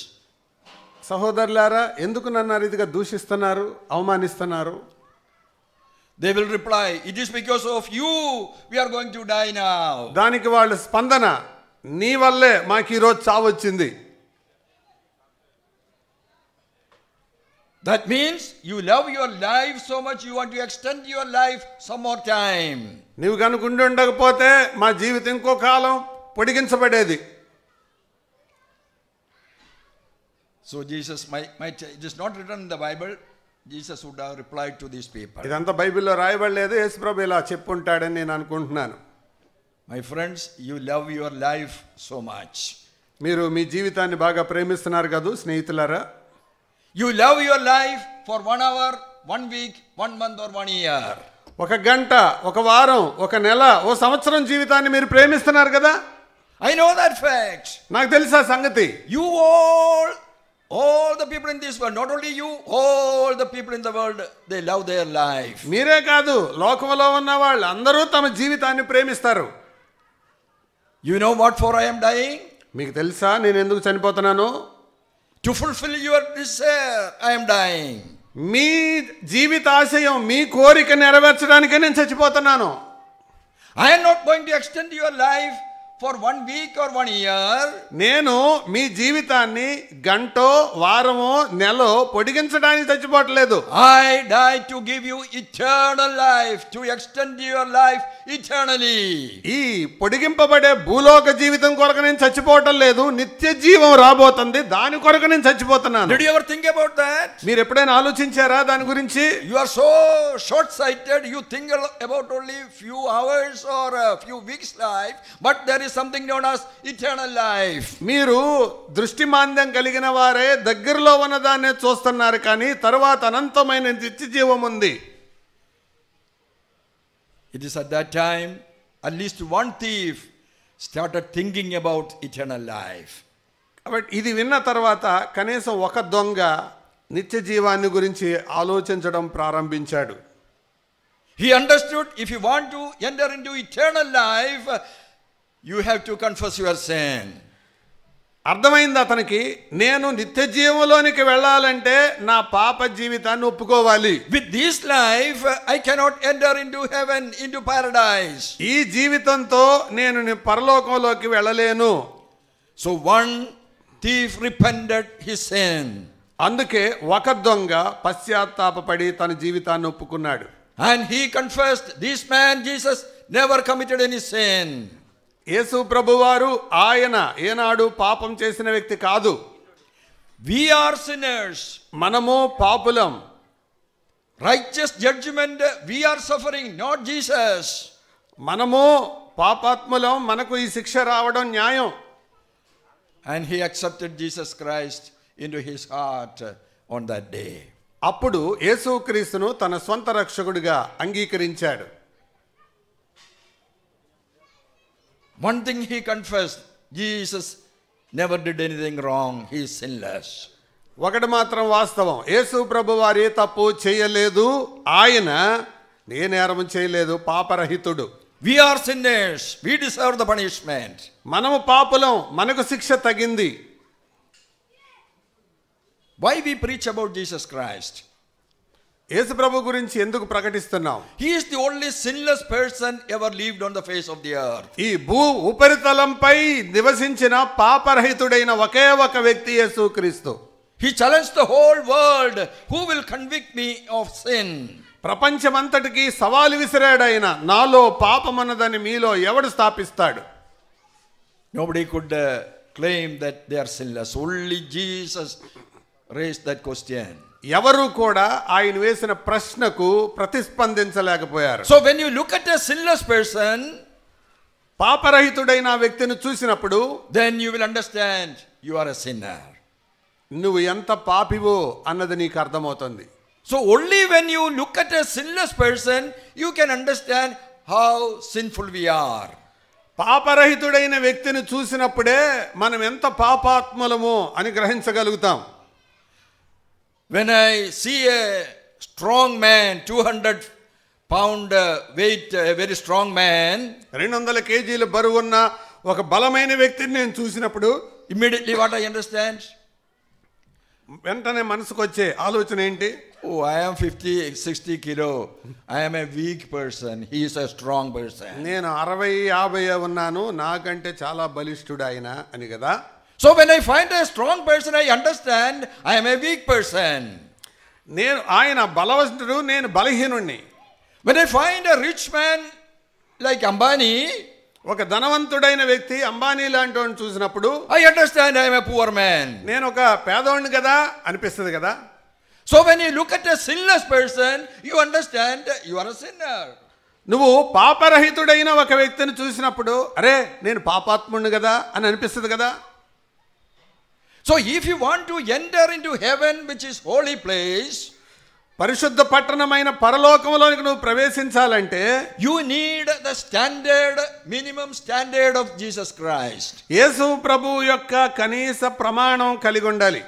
సహోదరులారా, ఎందుకు నన్ను ఆ రీతిగా దూషిస్తున్నారు, అవమానిస్తున్నారు? They will reply, it is because of you we are going to die now. దానికి వాళ్ళ స్పందన, నీ వల్లే మాకు ఈరోజు చావు వచ్చింది. That means you love your life so much you want to extend your life some more time. నీవు కనుక ఉండి ఉండకపోతే మా జీవితం ఇంకో కాలం పొడిగించబడేది. So Jesus might it is not written in the Bible, Jesus would have replied to these people. ఇదంతా బైబిల్లో రాయబడలేదు, యేసుప్రభు ఇలా చెప్పుంటాడని నేను అనుకుంటున్నాను. My friends, you love your life so much. మీరు మీ జీవితాన్ని బాగా ప్రేమిస్తున్నారు కదూ స్నేహితులారా. You love your life for 1 hour, 1 week, 1 month or 1 year. ఒక గంట, ఒక వారం, ఒక నెల, ఓ సంవత్సరం జీవితాన్ని మీరు ప్రేమిస్తున్నారు కదా. I know that fact. నాకు తెలుసా సంగతి. You all the people in this world, not only you, all the people in the world, they love their life. మీరే కాదు, లోకంలో ఉన్న వాళ్ళు అందరూ తమ జీవితాన్ని ప్రేమిస్తారు. You know what for I am dying? మీకు తెలుసా నేను ఎందుకు చనిపోతున్నాను? To fulfill your desire, I am dying. మీ జీవితాశయం, మీ కోరిక నెరవేర్చడానికే నేను చచ్చిపోతున్నాను. I am not going to extend your life for 1 week or 1 year. నేను మీ జీవితాన్ని గంటో, వారమో, నెలో పొడిగించడానికి చచ్చిపోవట్లేదు. I died to give you eternal life, to extend your life eternally. ఈ పొడిగింపబడే భూలోక జీవితం కొరకు నేను చచ్చిపోవటం లేదు, నిత్య జీవం రాబోతుంది, దాని కొరకు నేను చచ్చిపోతున్నాను. Did you ever think about that? మీరు ఎప్పుడైనా ఆలోచించారా దాని గురించి? You are so short-sighted, you think about only few hours or a few weeks life, but there is something known as eternal life. మీరు దృష్టి మాంద్యం కలిగిన వారే దగ్గరలో ఉన్నదాన్నే చూస్తున్నారు, కానీ తర్వాత అనంతమైన నిత్య జీవం ఉంది. It is at that time at least one thief started thinking about eternal life. కాబట్టి ఇది విన్న తర్వాత కనీసం ఒక దొంగ నిత్య జీవాన్ని గురించి ఆలోచించడం ప్రారంభించాడు. He understood if you want to enter into eternal life, you have to confess your sin. అర్థమైంది అతనికి, నేను నిత్య జీవంలోనికి వెళ్ళాలంటే నా పాప జీవితాన్ని ఒప్పుకోవాలి. With this life I cannot enter into heaven, into paradise. ఈ జీవితంతో నేను పరలోకంలోకి వెళ్ళలేను. So one thief repented his sin. అందుకే ఒక దొంగ పశ్చాత్తాపపడి తన జీవితాన్ని ఒప్పుకున్నాడు. And he confessed, this man Jesus never committed any sin. యేసు ప్రభువారు ఆయన ఏనాడు పాపం చేసిన వ్యక్తి కాదు. We are sinners. మనము పాపులం. Righteous judgment we are suffering, not Jesus. మనము పాపాత్ములం, మనకు ఈ శిక్ష రావడం న్యాయం. And he accepted Jesus Christ into his heart on that day. అప్పుడు యేసుక్రీస్తును తన స్వంత రక్షకుడిగా అంగీకరించాడు. One thing he confessed, Jesus never did anything wrong, he is sinless. ఒకటి మాత్రం వాస్తవం, యేసు ప్రభువారు ఏ తప్పు చేయలేదు, ఆయన ఏ నేరం చేయలేదు, పాపరహితుడు. We are sinners, we deserve the punishment. మనము పాపులం, మనకు శిక్ష తగింది. Why we preach about Jesus Christ? యేసు ప్రభు గురించి ఎందుకు ప్రకటిస్తున్నాం? He is the only sinless person ever lived on the face of the earth. ఈ భూ ఉపరితలంపై నివసించిన పాపరహితుడైన ఒకే ఒక వ్యక్తి యేసుక్రీస్తు. He challenged the whole world, who will convict me of sin? ప్రపంచమంతటికి సవాలు విసిరాడైన, నాలో పాపమన్నదని మీలో ఎవడు స్థాపిస్తాడు? Nobody could claim that they are sinless. Only Jesus raised that question. ఎవరు కూడా ఆయన వేసిన ప్రశ్నకు ప్రతిస్పందించలేకపోయారు. So when you look at a sinless person, పాపరహితుడైన వ్యక్తిని చూసినప్పుడు then you will understand you are a sinner. నువ్వు ఎంత పాపివో అన్నది నీకు అర్థమవుతుంది. So only when you look at a sinless person, you can understand how sinful we are. పాపరహితుడైన వ్యక్తిని చూసినప్పుడే మనం ఎంత పాపాత్ములమో అని గ్రహించగలుగుతాం. When I see a strong man, 200 pound weight, a very strong man, 200 కేజీల బరువున్న ఒక బలమైన వ్యక్తిని నేను చూసినప్పుడు immediately what I understand? వెంటనే మనసుకు వచ్చే ఆలోచన ఏంటి? Oh, I am 50, 60 kilo. I am a weak person. He is a strong person. నేను 60-50 ఉన్నాను, నాకంటే చాలా బలిష్ఠుడు ఆయన అని కదా. So when I find a strong person, I understand I am a weak person. ఆయన బలవంతుడు, నేను బలహీనుణ్ణి. When I find a rich man like Ambani, ఒక ధనవంతుడైన వ్యక్తి అంబానీ లాంటి వాడిని చూసినప్పుడు I understand I am a poor man. నేను ఒక పేదవాడిని కదా అనిపిస్తుంది కదా. So when you look at a sinless person, you understand you are a sinner. నువ్వు పాపరహితుడైన ఒక వ్యక్తిని చూసినప్పుడు అరే నేను పాపాత్ముడిని కదా అని అనిపిస్తుంది కదా. So if you want to enter into heaven, which is holy place, పరిశుద్ధ పట్టణమైన పరలోకంలోనికి నువ్వు ప్రవేశించాలంటే you need the standard, minimum standard of Jesus Christ. యేసు ప్రభు యొక్క కనీస ప్రమాణం కలిగి ఉండాలి.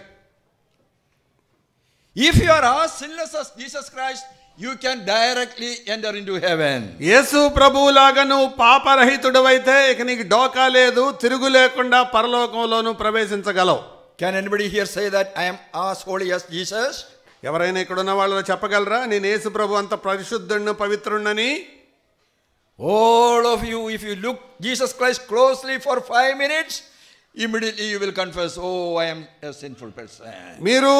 If you are as sinless as Jesus Christ, you can directly enter into heaven. యేసు ప్రభువులాగా నువ్వు పాపరహితుడవైతే ఇక నీకు డోకా లేదు, తిరుగు లేకుండా పరలోకంలోను ప్రవేశించగలవు. Can anybody here say that I am as holy as Jesus? ఎవరైనా ఇక్కడ ఉన్న వాళ్ళు చెప్పగలరా నేను యేసు ప్రభు అంత పరిశుద్ధుడిని పవిత్రుడిని? All of you, if you look Jesus Christ closely for 5 minutes, immediately you will confess, oh, I am a sinful person. మీరు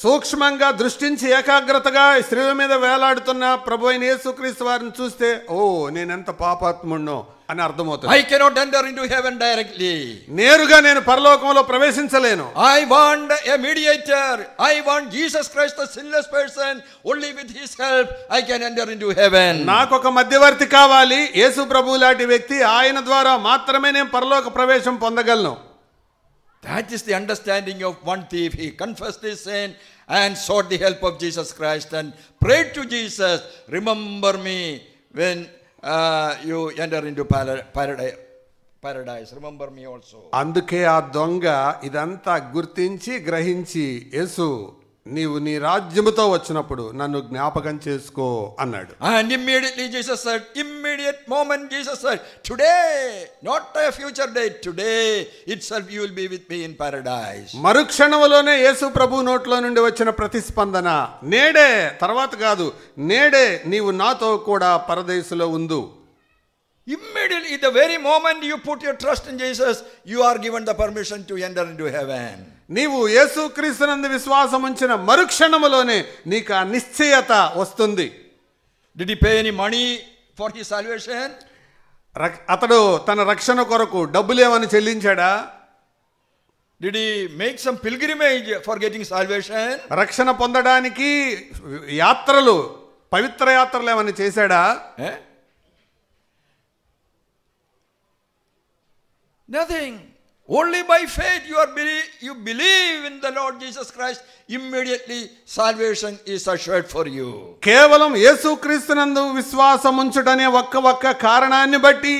సూక్ష్మంగా దృష్టించి ఏకాగ్రతగా స్త్రీల మీద వేలాడుతున్న ప్రభు అయిన యేసుక్రీస్తు వారిని చూస్తే ఓ నేనెంత పాపాత్ముడినో అని అర్థమవుతుంది. I cannot enter into heaven directly. నేరుగా నేను పరలోకంలో ప్రవేశించలేను. I want a mediator. I want Jesus Christ, the sinless person. Only with his help I can enter into heaven. నాకు ఒక మధ్యవర్తి కావాలి, యేసు ప్రభు లాంటి వ్యక్తి, ఆయన ద్వారా మాత్రమే నేను పరలోక ప్రవేశం పొందగలను. That is the understanding of one thief. He confessed his sin and sought the help of Jesus Christ and prayed to Jesus, remember me when you enter into paradise. Remember me also. అందుకే ఆ దొంగ ఇదంతా గుర్తించి గ్రహించి యేసు నీవు నీ రాజ్యముతో వచ్చినప్పుడు నన్ను జ్ఞాపకం చేసుకో అన్నాడు. And immediately Jesus said, immediate moment Jesus said, today, not a future date, today itself you will be with me in paradise. మరుక్షణంలోనే యేసు ప్రభు నోట్లో నుండి వచ్చిన ప్రతిస్పందన నేడే, తర్వాత కాదు, నేడే నీవు నాతో కూడా పరదేశులో ఉండు. Immediately, the very moment you put your trust in Jesus, you are given the permission to enter into heaven. నీవు యేసుక్రీస్తునందు విశ్వాసం ఉంచిన మరుక్షణములోనే నీకు ఆ నిశ్చయత వస్తుంది. Did he pay any money for his salvation? అతడు తన రక్షణ కొరకు డబ్బులేమని చెల్లించాడా? Did he make some pilgrimage for getting salvation? రక్షణ పొందడానికి యాత్రలు, పవిత్ర యాత్రలు ఏమని చేశాడా? Nothing. Only by faith you believe in the Lord Jesus Christ, immediately salvation is assured for you. కేవలం యేసుక్రీస్తునందు విశ్వాసం ఉంచుటనే ఒక్క కారణాన్ని బట్టి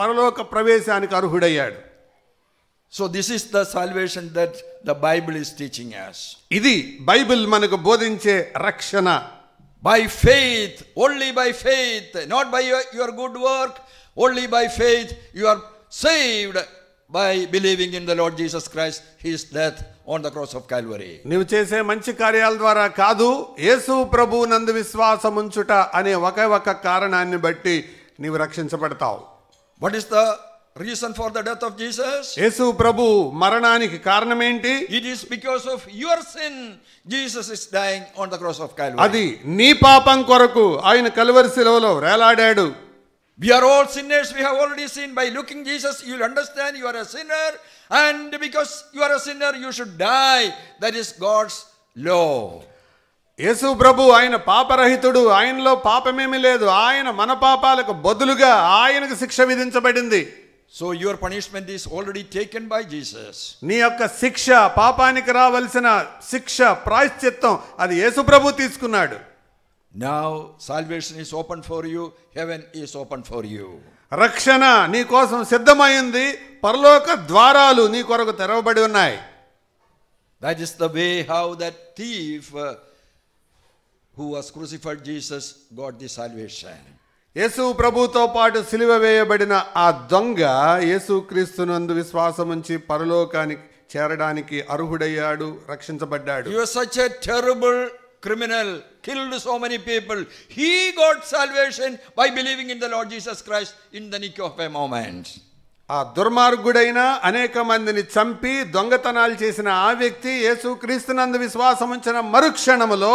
పరలోక ప్రవేశానికి అర్హుడయ్యాడు. So this is the salvation that the Bible is teaching us. ఇది బైబిల్ మనకు బోధించే రక్షణ. By faith, only by faith, not by your good work, only by faith you are saved by believing in the Lord Jesus Christ, his death on the cross of Calvary. నీవు చేసే మంచి కార్యాల ద్వారా కాదు, యేసు ప్రభువు నందు విశ్వాసం ఉంచుట అనే ఒక్క కారణాన్ని బట్టి నీవు రక్షించబడతావు. What is the reason for the death of Jesus? యేసు ప్రభు మరణానికి కారణం ఏంటి? It is because of your sin Jesus is dying on the cross of Calvary. అది నీ పాపం కొరకు ఆయన కల్వరి శిలువలో వేలాడాడు. We are all sinners. We have already seen. By looking Jesus, you will understand you are a sinner, and because you are a sinner, you should die. That is God's law. యేసు ప్రభు ఆయన పాపరహితుడు, ఆయనలో పాపమేమీ లేదు, ఆయన మన పాపాలకు బదులుగా ఆయనకు శిక్ష విధించబడింది. So your punishment is already taken by Jesus. నీ యొక్క శిక్ష, పాపానికి రావాల్సిన శిక్ష, ప్రాయశ్చిత్తం అది యేసు ప్రభు తీసుకున్నాడు. Now salvation is open for you, heaven is open for you. రక్షణ నీ కోసం సిద్ధమైంది, పరలోక ద్వారాలు నీ కొరకు తెరవబడి ఉన్నాయి. That is the way how that thief who was crucified Jesus got the salvation. యేసు ప్రభుతో పాటు సిలువ వేయబడిన ఆ దొంగ యేసు క్రీస్తునందు విశ్వాసముంచి పరలోకానికి చేరడానికి అర్హుడయ్యాడు, రక్షించబడ్డాడు. He was such a terrible criminal, killed so many people. He got salvation by believing in the Lord Jesus Christ in the nick of a moment. ఆ దుర్మార్గుడైన అనేక మందిని చంపి దొంగతనాలు చేసిన ఆ వ్యక్తి యేసు క్రీస్తునందు విశ్వాసం ఉంచిన మరుక్షణములో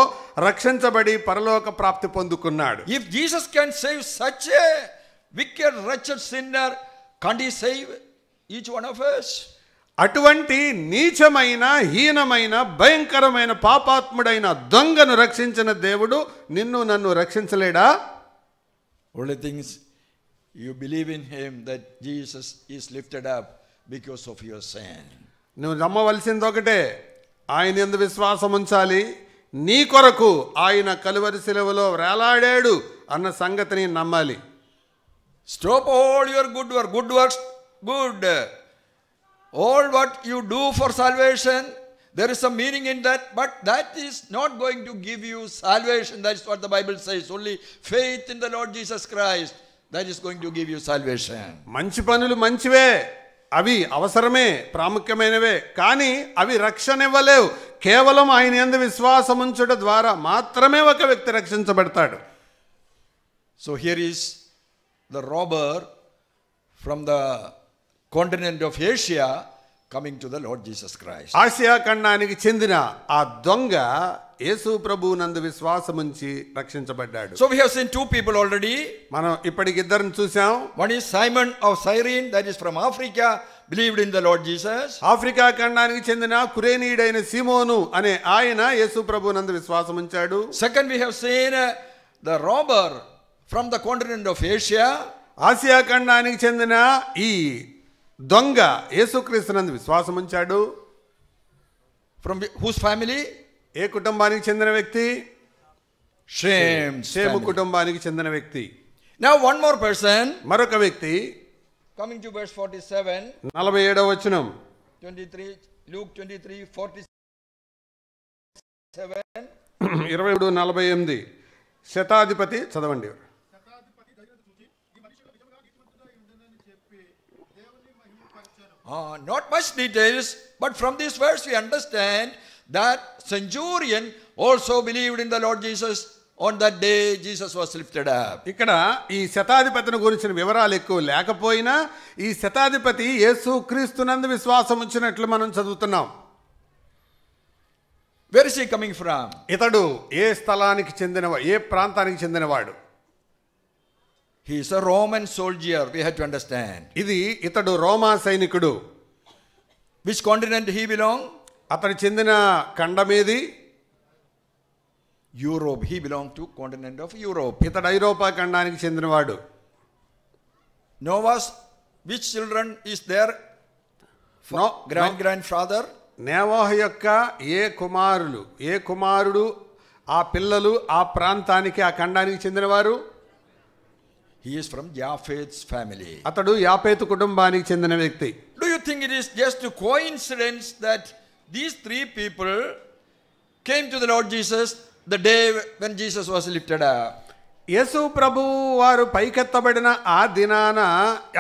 రక్షించబడి పరలోక ప్రాప్తి పొందుకున్నాడు. If Jesus can save such a wicked, wretched sinner, can't he save each one of us? అటువంటి నీచమైన, హీనమైన, భయంకరమైన, పాపాత్ముడైన దొంగను రక్షించిన దేవుడు నిన్ను నన్ను రక్షించలేడా? Only things you believe in him, that Jesus is lifted up because of your sin. నువ్వు నమ్మవలసింది ఒకటే, ఆయన యందు విశ్వాసం ఉంచాలి. నీ కొరకు ఆయన కలువరి శిలువలో వేలాడాడు అన్న సంగతిని నమ్మాలి. Stop all your good works, good. All what you do for salvation, there is some meaning in that, but that is not going to give you salvation. That is what the Bible says. Only faith in the Lord Jesus Christ, that is going to give you salvation. మంచి పనులు మంచివే, అవి అవసరమే, ప్రాముఖ్యమైనవే, కానీ అవి రక్షణ ఇవ్వలేవు. కేవలం ఆయన యందు విశ్వాసం ఉంచుట ద్వారా మాత్రమే ఒక వ్యక్తి రక్షించబడతాడు. So here is the robber from the continent of Asia coming to the Lord Jesus Christ. Asia ఖండానికి చెందిన ఆ దొంగ యేసు ప్రభువునందు విశ్వాసముంచి రక్షించబడ్డాడు. So we have seen two people already. మనం ఇప్పటికి ఇద్దరిని చూసాం. One is Simon of Cyrene, that is from Africa, believed in the Lord Jesus. Africa ఖండానికి చెందిన కురేనీయుడైన సీమోను అనే ఆయన యేసు ప్రభువునందు విశ్వాసం ఉంచాడు. Second, we have seen the robber from the continent of Asia. Asia ఖండానికి చెందిన ఈ దొంగ యేసుక్రీస్తునందు విశ్వాసం ఉంచాడు. From whose family? ఏ కుటుంబానికి చెందిన వ్యక్తి? షేము కుటుంబానికి చెందిన వ్యక్తి. Now one more person, మరొక వ్యక్తి, coming to verse 47, 47వ వచనం, 23, Luke 23:47. 23:48. శతాధిపతి చదవండి. శతాధిపతి ధైర్యం చూచి ఈ మనుషుడు నిజంగా నీతిమంతుడై ఉండనని చెప్పి దేవుని మహిమపరిచాను. Not much details, but from this verse we understand that centurion also believed in the Lord Jesus on that day Jesus was lifted up. ఇక్కడ ఈ శతాధిపతిని గురించిన వివరాలు ఎక్కువ లేకపోయినా ఈ శతాధిపతి యేసు క్రీస్తునందు విశ్వాసం ఉంచినట్లు మనం చదువుతున్నాం. Where is he coming from? ఇతడు ఏ స్థలానికి ఏ ప్రాంతానికి చెందినవాడు? He is a Roman soldier, we have to understand. ఇతడు రోమా సైనికుడు. Which continent he belong? అతడు చెందిన ఖండమేది? Europe. He belonged to continent of Europe. ఇతడు ఐరోపా ఖండానికి చెందినవాడు. Noah's which children is there? Grandfather? నోవహు యొక్క ఏ కుమారుడు ఆ పిల్లలు ఆ ప్రాంతానికి ఆ ఖండానికి చెందినవారు? He is from Japheth's family. అతడు యాపేతు కుటుంబానికి చెందిన వ్యక్తి. Do you think it is just a coincidence that these three people came to the Lord Jesus the day when Jesus was lifted up? యేసు ప్రభువు వారు పైకెత్తబడిన ఆ దినాన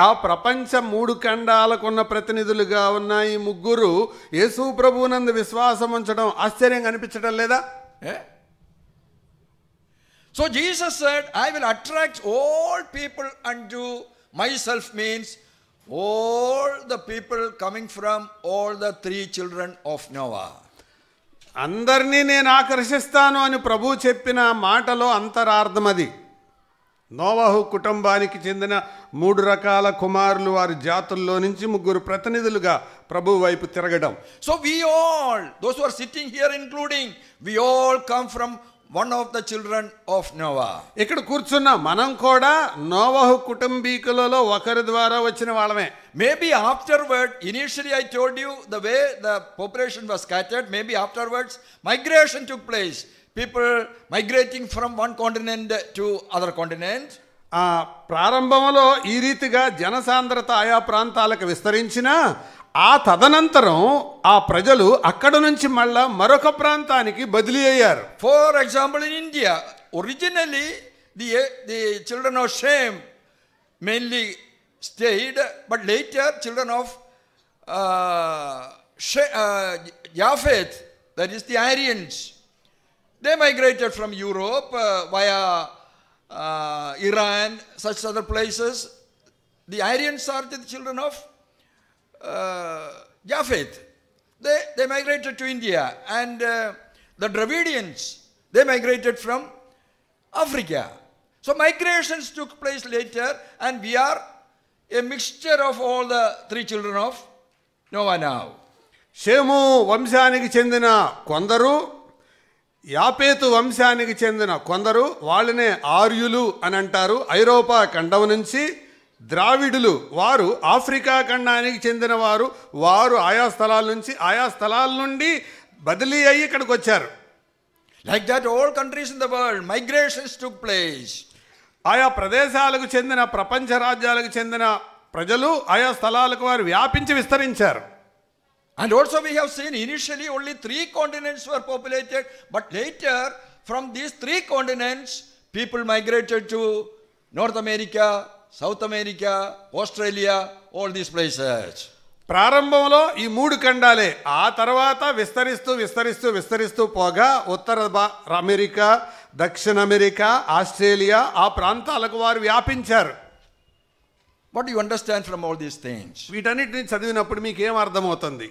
ఆ ప్రపంచ 3 ఖండాలకున్న ప్రతినిధులుగా ఉన్న ఈ ముగ్గురు యేసు ప్రభువునందు విశ్వాసం ఉంచడం ఆశ్చర్యంగా అనిపించడం లేదా? So Jesus said, I will attract all people unto myself, means all the people coming from all the 3 children of Noah. అందరినీ నేను ఆకర్షిస్తాను అని ప్రభువు చెప్పిన మాటలో అంతరార్థం అది. నోవహు కుటుంబానికి చెందిన 3 రకాల కుమారులు వారి జాతుల్లో నుంచి 3 ప్రతినిధులుగా ప్రభువు వైపు తిరగడం. So we all, those who are sitting here including, we all come from one of the children of Noah. ఇక్కడ కూర్చున్న మనం కూడా నోవహు కుటుంబీకులలో ఒకరి ద్వారా వచ్చిన వాళ్ళమే. Maybe afterward, initially I told you the way the population was scattered, maybe afterwards migration took place. People migrating from one continent to other continent. ప్రారంభంలో ఈ రీతిగా జనసాంద్రత ఆయా ప్రాంతాలకు విస్తరించినా ఆ తదనంతరం ఆ ప్రజలు అక్కడ నుంచి మళ్ళా మరొక ప్రాంతానికి బదిలీ అయ్యారు. For example, in India, originally the children of Shem mainly stayed, but later children of Japheth, that is the Aryans, they migrated from Europe via Iran, such other places. The Aryans are the children of Japheth. They migrated to India, and the Dravidians, they migrated from Africa. So migrations took place later, and we are a mixture of all the three children of Noah now. షేము వంశానికి చెందిన కొందరు, యాపేతు వంశానికి చెందిన కొందరు, వాళ్ళనే ఆర్యులు అని అంటారు. ఐరోపా ఖండం నుంచి ద్రావిడులు, వారు ఆఫ్రికా ఖండానికి చెందిన వారు. వారు ఆయా స్థలాల నుంచి, ఆయా స్థలాల నుండి బదిలీ అయ్యి ఇక్కడికి వచ్చారు. Like that, all countries in the world, migrations took place. ఆయా ప్రదేశాలకు చెందిన, ప్రపంచ రాజ్యాలకు చెందిన ప్రజలు ఆయా స్థలాలకు వారు వ్యాపించి విస్తరించారు. And also we have seen initially only 3 continents were populated, but later from these 3 continents people migrated to North America, South America, Australia, all these places. ప్రారంభంలో ఈ 3 ఖండాలే, ఆ తర్వాత విస్తరిస్తూ విస్తరిస్తూ విస్తరిస్తూ పోగా ఉత్తర అమెరికా, దక్షిణ అమెరికా, ఆస్ట్రేలియా, ఆ ప్రాంతాలకు వారు వ్యాపించారు. What do you understand from all these things? వీటన్నిటిని చదివినప్పుడు మీకు ఏం అర్థమవుతుంది?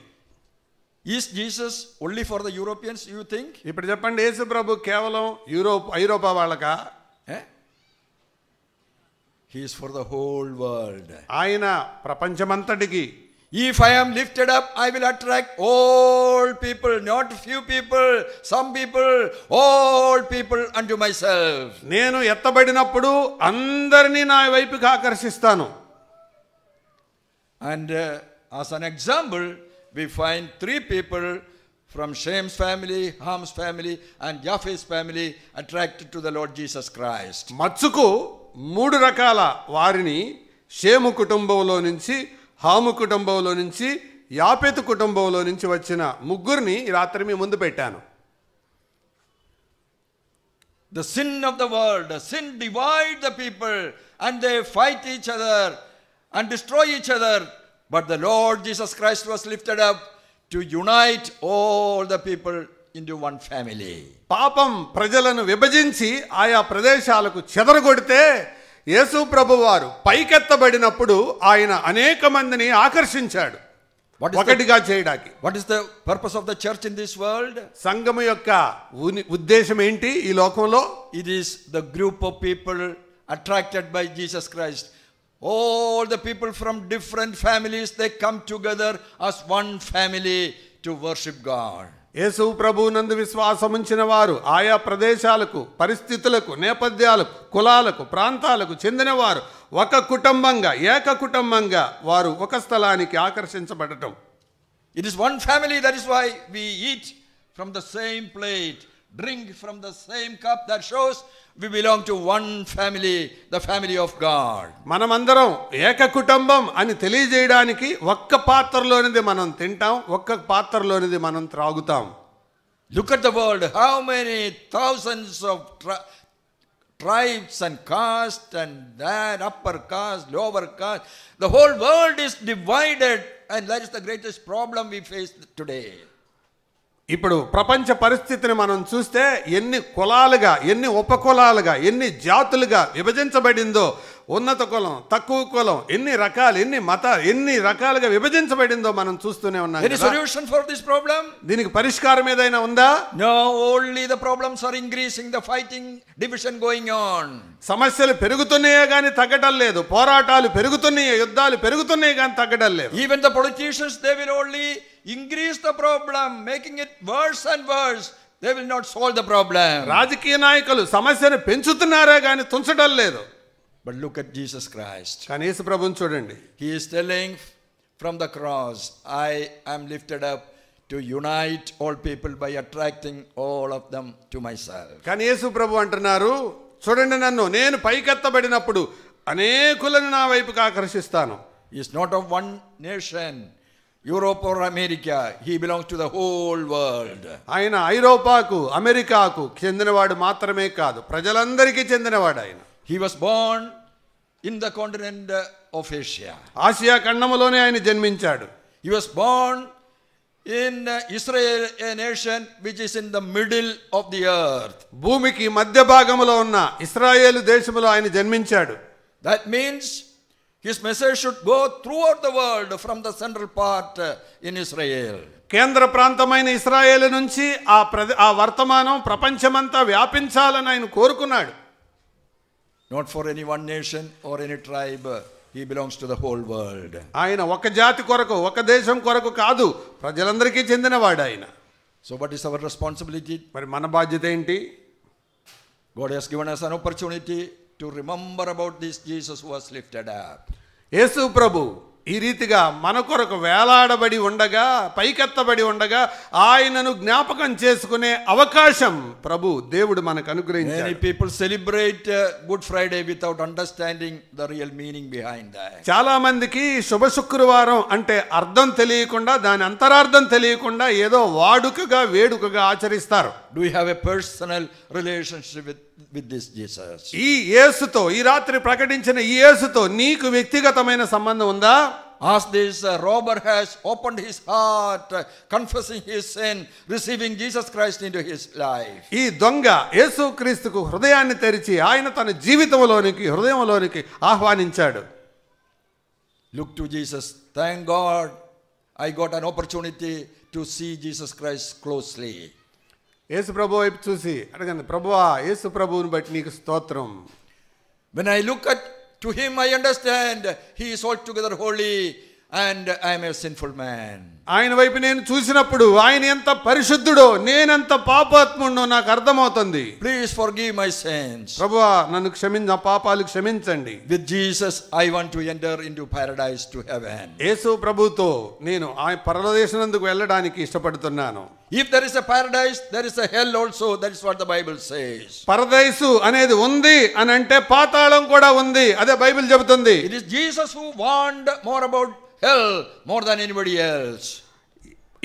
Is Jesus only for the Europeans, you think? ఇప్పుడు చెప్పండి, యేసు ప్రభు కేవలం ఐరోపా వాళ్ళకా? He is for the whole world. ఆయన ప్రపంచమంతటికి. If I am lifted up, I will attract all people, not few people, some people, all people unto myself. నేను ఎత్తబడినప్పుడు అందరినీ నా వైపుకి ఆకర్షిస్తాను. And as an example, we find 3 people from Shem's family, Ham's family, and Japheth's family attracted to the Lord Jesus Christ. మచ్చుకు 3 రకాల వారిని షేము కుటుంబంలో నుంచి, హాము కుటుంబంలో నుంచి, యాపెతు కుటుంబంలో నుంచి వచ్చిన 3 ఈ రాత్రి మీ ముందు పెట్టాను. The sin of the world, the sin divide the people, and they fight each other and destroy each other. But the Lord Jesus Christ was lifted up to unite all the people into one family. పాపం ప్రజలను విభజించి ఆయా ప్రదేశాలకు చెదరగొడితే యేసు ప్రభువారు పైకెత్తబడినప్పుడు ఆయన అనేక మందిని ఆకర్షించాడు ఒకటిగా చేయడానికి. What is the purpose of the church in this world? సంఘము యొక్క ఉద్దేశం ఏంటి ఈ లోకంలో? It is the group of people attracted by Jesus Christ. All the people from different families, they come together as one family to worship God. యేసు ప్రభువునందు విశ్వాసం ఉంచిన వారు ఆయా ప్రదేశాలకు, పరిస్థితులకు, నేపథ్యాలకు, కులాలకు, ప్రాంతాలకు చెందినవారు ఒక కుటుంబంగా, ఏక కుటుంబంగా వారు ఒక స్థలానికి ఆకర్షించబడటం. It is one family, that is why we eat from the same plate, drink from the same cup. That shows we belong to one family, the family of God. మనమందరం ఏక కుటుంబం అని తెలియజేయడానికి ఒక్క పాత్రలోనిది మనం తింటాం, ఒక్క పాత్రలోనిది మనం త్రాగుతాం. Look at the world, how many thousands of tribes and caste, and that upper caste, lower caste. The whole world is divided, and that is the greatest problem we face today. ఇప్పుడు ప్రపంచ పరిస్థితిని మనం చూస్తే ఎన్ని కులాలుగా, ఎన్ని ఉపకులాలుగా, ఎన్ని జాతులుగా విభజించబడిందో, ఉన్నత కులం, తక్కువ కులం, ఎన్ని రకాలు, ఎన్ని రకాలుగా విభజించబడిందో మనం చూస్తూనే ఉన్నాం. Any solution for this problem? దీనికి పరిష్కారం ఏదైనా ఉందా? No, only the problems are increasing, the fighting, division going on. సమస్యలు పెరుగుతున్నాయే కానీ తగ్గడం లేదు, పోరాటాలు పెరుగుతున్నాయి, యుద్ధాలు పెరుగుతున్నాయి కానీ తగ్గడం లేదు. Even the politicians, they will only increase the problem, making it worse and worse. They will not solve the problem. రాజకీయ నాయకులు సమస్యను పెంచుతున్నారే కానీ తుంచడం లేదు. But look at Jesus Christ. కానీ యేసు ప్రభువుని చూడండి. He is telling from the cross, I am lifted up to unite all people by attracting all of them to myself. కానీ యేసు ప్రభు అంటున్నారు, చూడండి నన్ను, నేను పైకెత్తబడినప్పుడు అనేకులను నా వైపుకి ఆకర్షిస్తాను. He is not of one nation. Europe or America. He belongs to the whole world. ఆయన ఐరోపాకు అమెరికాకు చెందినవాడు మాత్రమే కాదు, ప్రజలందరికీ చెందినవాడు ఆయన. He was born in the continent of Asia. Asia ఖండములోనే ఆయన జన్మించాడు. He was born in Israel, a nation which is in the middle of the earth. భూమికి మధ్య భాగంలో ఉన్న ఇశ్రాయేలు దేశములో ఆయన జన్మించాడు. That means his message should go throughout the world from the central part in Israel. కేంద్ర ప్రాంతమైన ఇశ్రాయేలు నుంచి ఆ వర్తమానం ప్రపంచమంతా వ్యాపించాలని ఆయన కోరుకున్నాడు. Not for any one nation or any tribe. He belongs to the whole world. ఆయన ఒక జాతి కొరకు, ఒక దేశం కొరకు కాదు, ప్రజలందరికీ చెందినవాడు ఆయన. So what is our responsibility? మరి మన బాధ్యత ఏంటి? God has given us an opportunity to remember about this Jesus who was lifted up. యేసు ప్రభు ఈ రీతిగా మన కొరకు వేలాడబడి ఉండగా, పైకెత్తబడి ఉండగా ఆయనను జ్ఞాపకం చేసుకునే అవకాశం ప్రభు దేవుడు మనకు అనుగ్రహించాడు. Many people celebrate Good Friday without understanding the real meaning behind that. చాలా మందికి శుభ శుక్రవారం అంటే అర్థం తెలియకుండా, దాని అంతరార్థం తెలియకుండా ఏదో వాడుకగా వేడుకగా ఆచరిస్తారు. Do we have a personal relationship with this Jesus? ఈ యేసుతో, ఈ రాత్రి ప్రకటించిన ఈ యేసుతో నీకు వ్యక్తిగతమైన సంబంధం ఉందా? As this robber has opened his heart, confessing his sin, receiving Jesus Christ into his life. ఈ దొంగ యేసుక్రీస్తుకు హృదయాన్ని తెరిచి ఆయన తన జీవితంలోనికి, హృదయంలోనికి ఆహ్వానించాడు. Look to Jesus. Thank God I got an opportunity to see Jesus Christ closely. యేసు ప్రభు వైపు చూసి అడగండి, ప్రభువా యేసు ప్రభువుని బట్టి నీకు స్తోత్రం. When I look to him, I understand he is altogether holy and I am a sinful man. ఆయన వైపు నేను చూసినప్పుడు ఆయన ఎంత పరిశుద్ధుడో, నేనెంత పాపాత్ముడో నాకు అర్థమవుతుంది. Please forgive my sins. ప్రభువా నన్ను క్షమించు, నా పాపాలు క్షమించండి. With Jesus I want to enter into paradise, to heaven. యేసు ప్రభుతో నేను ఆయన పరలోకమునకు వెళ్ళడానికి ఇష్టపడుతున్నాను. If there is a paradise, there is a hell also. That is what the Bible says. పరదైసు అనేది ఉంది అని అంటే పాతాళం కూడా ఉంది, అదే బైబిల్ చెబుతుంది. It is Jesus who warned more about hell more than anybody else.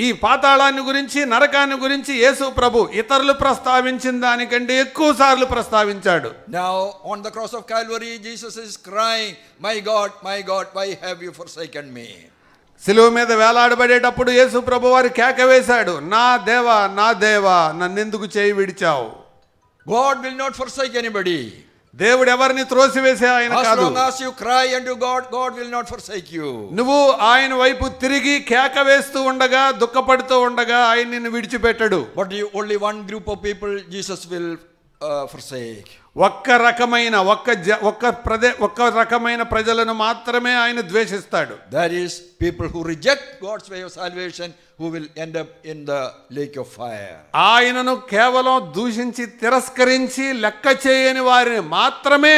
ఈ పాతాళాన్ని గురించి, నరకాన్ని గురించి యేసు ప్రభు ఇతరులు ప్రస్తావించిన దానికంటే ఎక్కువ సార్లు ప్రస్తావించాడు. Now on the cross of Calvary, Jesus is crying, my God, why have you forsaken me? శిలువ మీద వేలాడబడేటప్పుడు యేసు ప్రభు వారు కేక వేశాడు, నా దేవా, నా దేవా, నన్నెందుకు చేయి విడిచావు? God will not forsake anybody. దేవుడు ఎవరిని త్రోసివేసే ఆయన As కాదు. long as you cry unto God, God will not forsake you. నువ్వు ఆయన వైపు తిరిగి కేక వేస్తూ ఉండగా, దుఃఖపడుతూ ఉండగా ఆయన నిన్ను విడిచిపెట్టడు. But only one group of people Jesus will forsake. ఒక్క రకమైన ప్రజలను మాత్రమే ఆయన ద్వేషిస్తాడు. That is people who reject God's way of salvation, who will end up in the lake of fire. ఆయనను కేవలం దూషించి తిరస్కరించి లెక్క చేయని వారిని మాత్రమే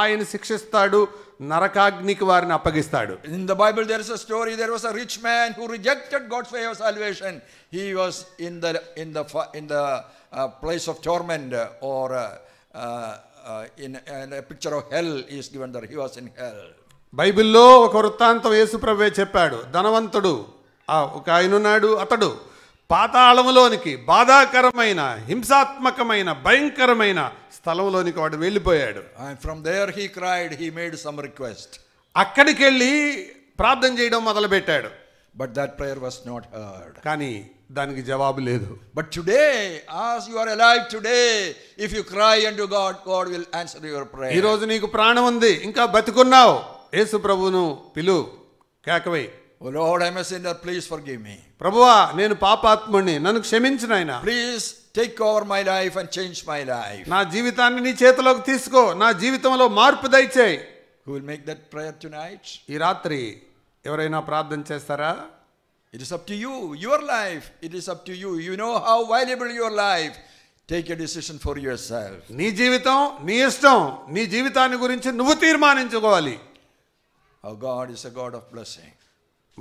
ఆయన శిక్షిస్తాడు, నరకాగ్నికి వారిని అప్పగిస్తాడు. In the Bible there is a story. There was a rich man who rejected God's way of salvation. He was in the place of torment, or in a picture of hell is given there. He was in hell. బైబిల్లో ఒక వృత్తాంతం యేసుప్రభువే చెప్పాడు. ధనవంతుడు ఒక ఆయనున్నాడు, అతడు పాతాళములోనికి, బాధాకరమైన, హింసాత్మకమైన, భయంకరమైన స్థలంలోనికి వాడు వెళ్ళిపోయాడు. And from there he cried, he made some request. అక్కడికి వెళ్ళి ప్రార్థన చేయడం మొదలుపెట్టాడు. But that prayer was not heard. కానీ దానికి జవాబు లేదు. But today, as you are alive today, if you cry unto God, God will answer your prayer. ఈ రోజు నీకు ప్రాణం ఉంది, ఇంకా బతికున్నావు, యేసు ప్రభువును పిలు, కేకవేయి. Oh Lord, I am a sinner, please forgive me. ప్రభువా నేను పాపాత్ముడిని, నన్ను క్షమించు నాయనా. Please take over my life and change my life. నా జీవితాన్ని నీ చేతిలోకి తీసుకో, నా జీవితంలో మార్పు దయచేయి. Who will make that prayer tonight? ఈ రాత్రి ఎవరైనా ప్రార్థన చేస్తారా? It is up to you, your life. It is up to you. You know how valuable your life. Take a decision for yourself. నీ జీవితం నీ ఇష్టం, నీ జీవితాన్ని గురించి నువ్వు తీర్మానించుకోవాలి. Our God is a God of blessing.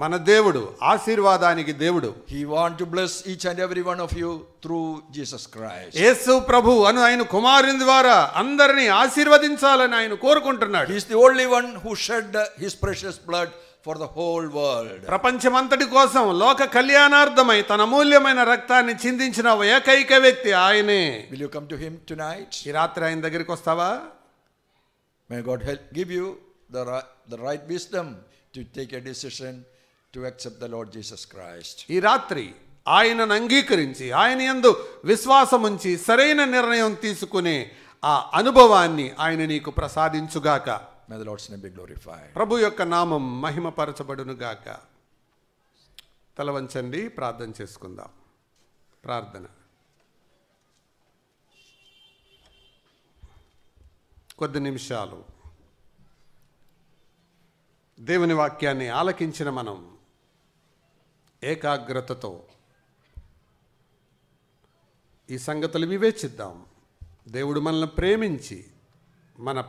మన దేవుడు ఆశీర్వాదానికి దేవుడు. He wants to bless each and every one of you through Jesus Christ. యేసు ప్రభు అను ఆయన కుమారుని ద్వారా అందరినీ ఆశీర్వదించాలని ఆయన కోరుకుంటున్నాడు. He is the only one who shed his precious blood for the whole world. ప్రపంచమంతటి కోసం లోక కళ్యాణార్థమై తన అమూల్యమైన రక్తాన్ని చిందించిన ఏకైక వ్యక్తి ఆయనే. Will you come to him tonight? ఈ రాత్రి ఆయన దగ్గరికి వస్తావా? May God give you the right wisdom to take a decision to accept the Lord Jesus Christ. ఈ రాత్రి ఆయనను అంగీకరించి ఆయన యందు విశ్వాసం ఉంచి సరైన నిర్ణయం తీసుకునే ఆ అనుభవాన్ని ఆయన నీకు ప్రసాదించుగాక. May the Lord's name be glorified. ప్రభు యొక్క నామం మహిమపరచబడును గాక. తల వంచండి, ప్రార్థన చేసుకుందాం. ప్రార్థన. కొద్ది నిమిషాలు దేవుని వాక్యాన్ని ఆలకించిన మనం ఏకాగ్రతతో ఈ సంగతులు వివేచిద్దాం. దేవుడు మనల్ని ప్రేమించి మన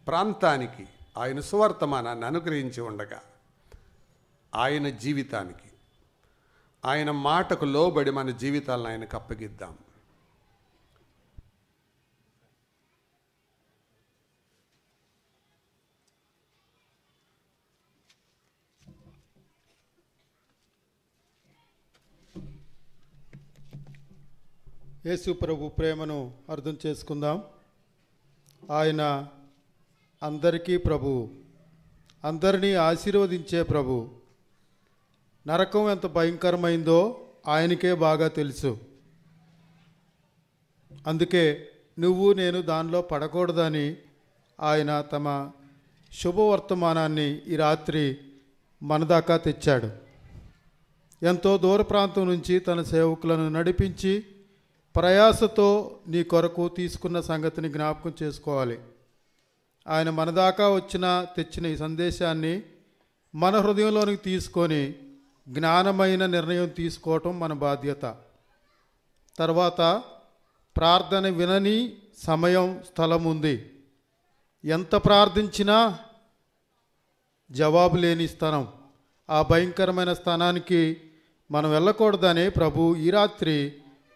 ప్రాంతానికి ఆయన సువర్తమానాన్ని అనుగ్రహించి ఉండగా ఆయన జీవితానికి ఆయన మాటకు లోబడి మన జీవితాలను ఆయనకు అప్పగిద్దాం. యేసు ప్రభు ప్రేమను అర్థం చేసుకుందాం. ఆయన అందరికీ ప్రభు, అందరినీ ఆశీర్వదించే ప్రభు. నరకం ఎంత భయంకరమైందో ఆయనకే బాగా తెలుసు. అందుకే నువ్వు నేను దానిలో పడకూడదని ఆయన తమ శుభవర్తమానాన్ని ఈ రాత్రి మన దాకా తెచ్చాడు. ఎంతో దూర ప్రాంతం నుంచి తన సేవకులను నడిపించి ప్రయాసతో నీ కొరకు తీసుకున్న సంగతిని జ్ఞాపకం చేసుకోవాలి. ఆయన మన దాకా తెచ్చిన ఈ సందేశాన్ని మన హృదయంలోనికి తీసుకొని జ్ఞానమైన నిర్ణయం తీసుకోవటం మన బాధ్యత. తర్వాత ప్రార్థన వినని సమయం, స్థలం ఉంది. ఎంత ప్రార్థించినా జవాబు లేని స్థానం, ఆ భయంకరమైన స్థానానికి మనం వెళ్ళకూడదని ప్రభు ఈ రాత్రి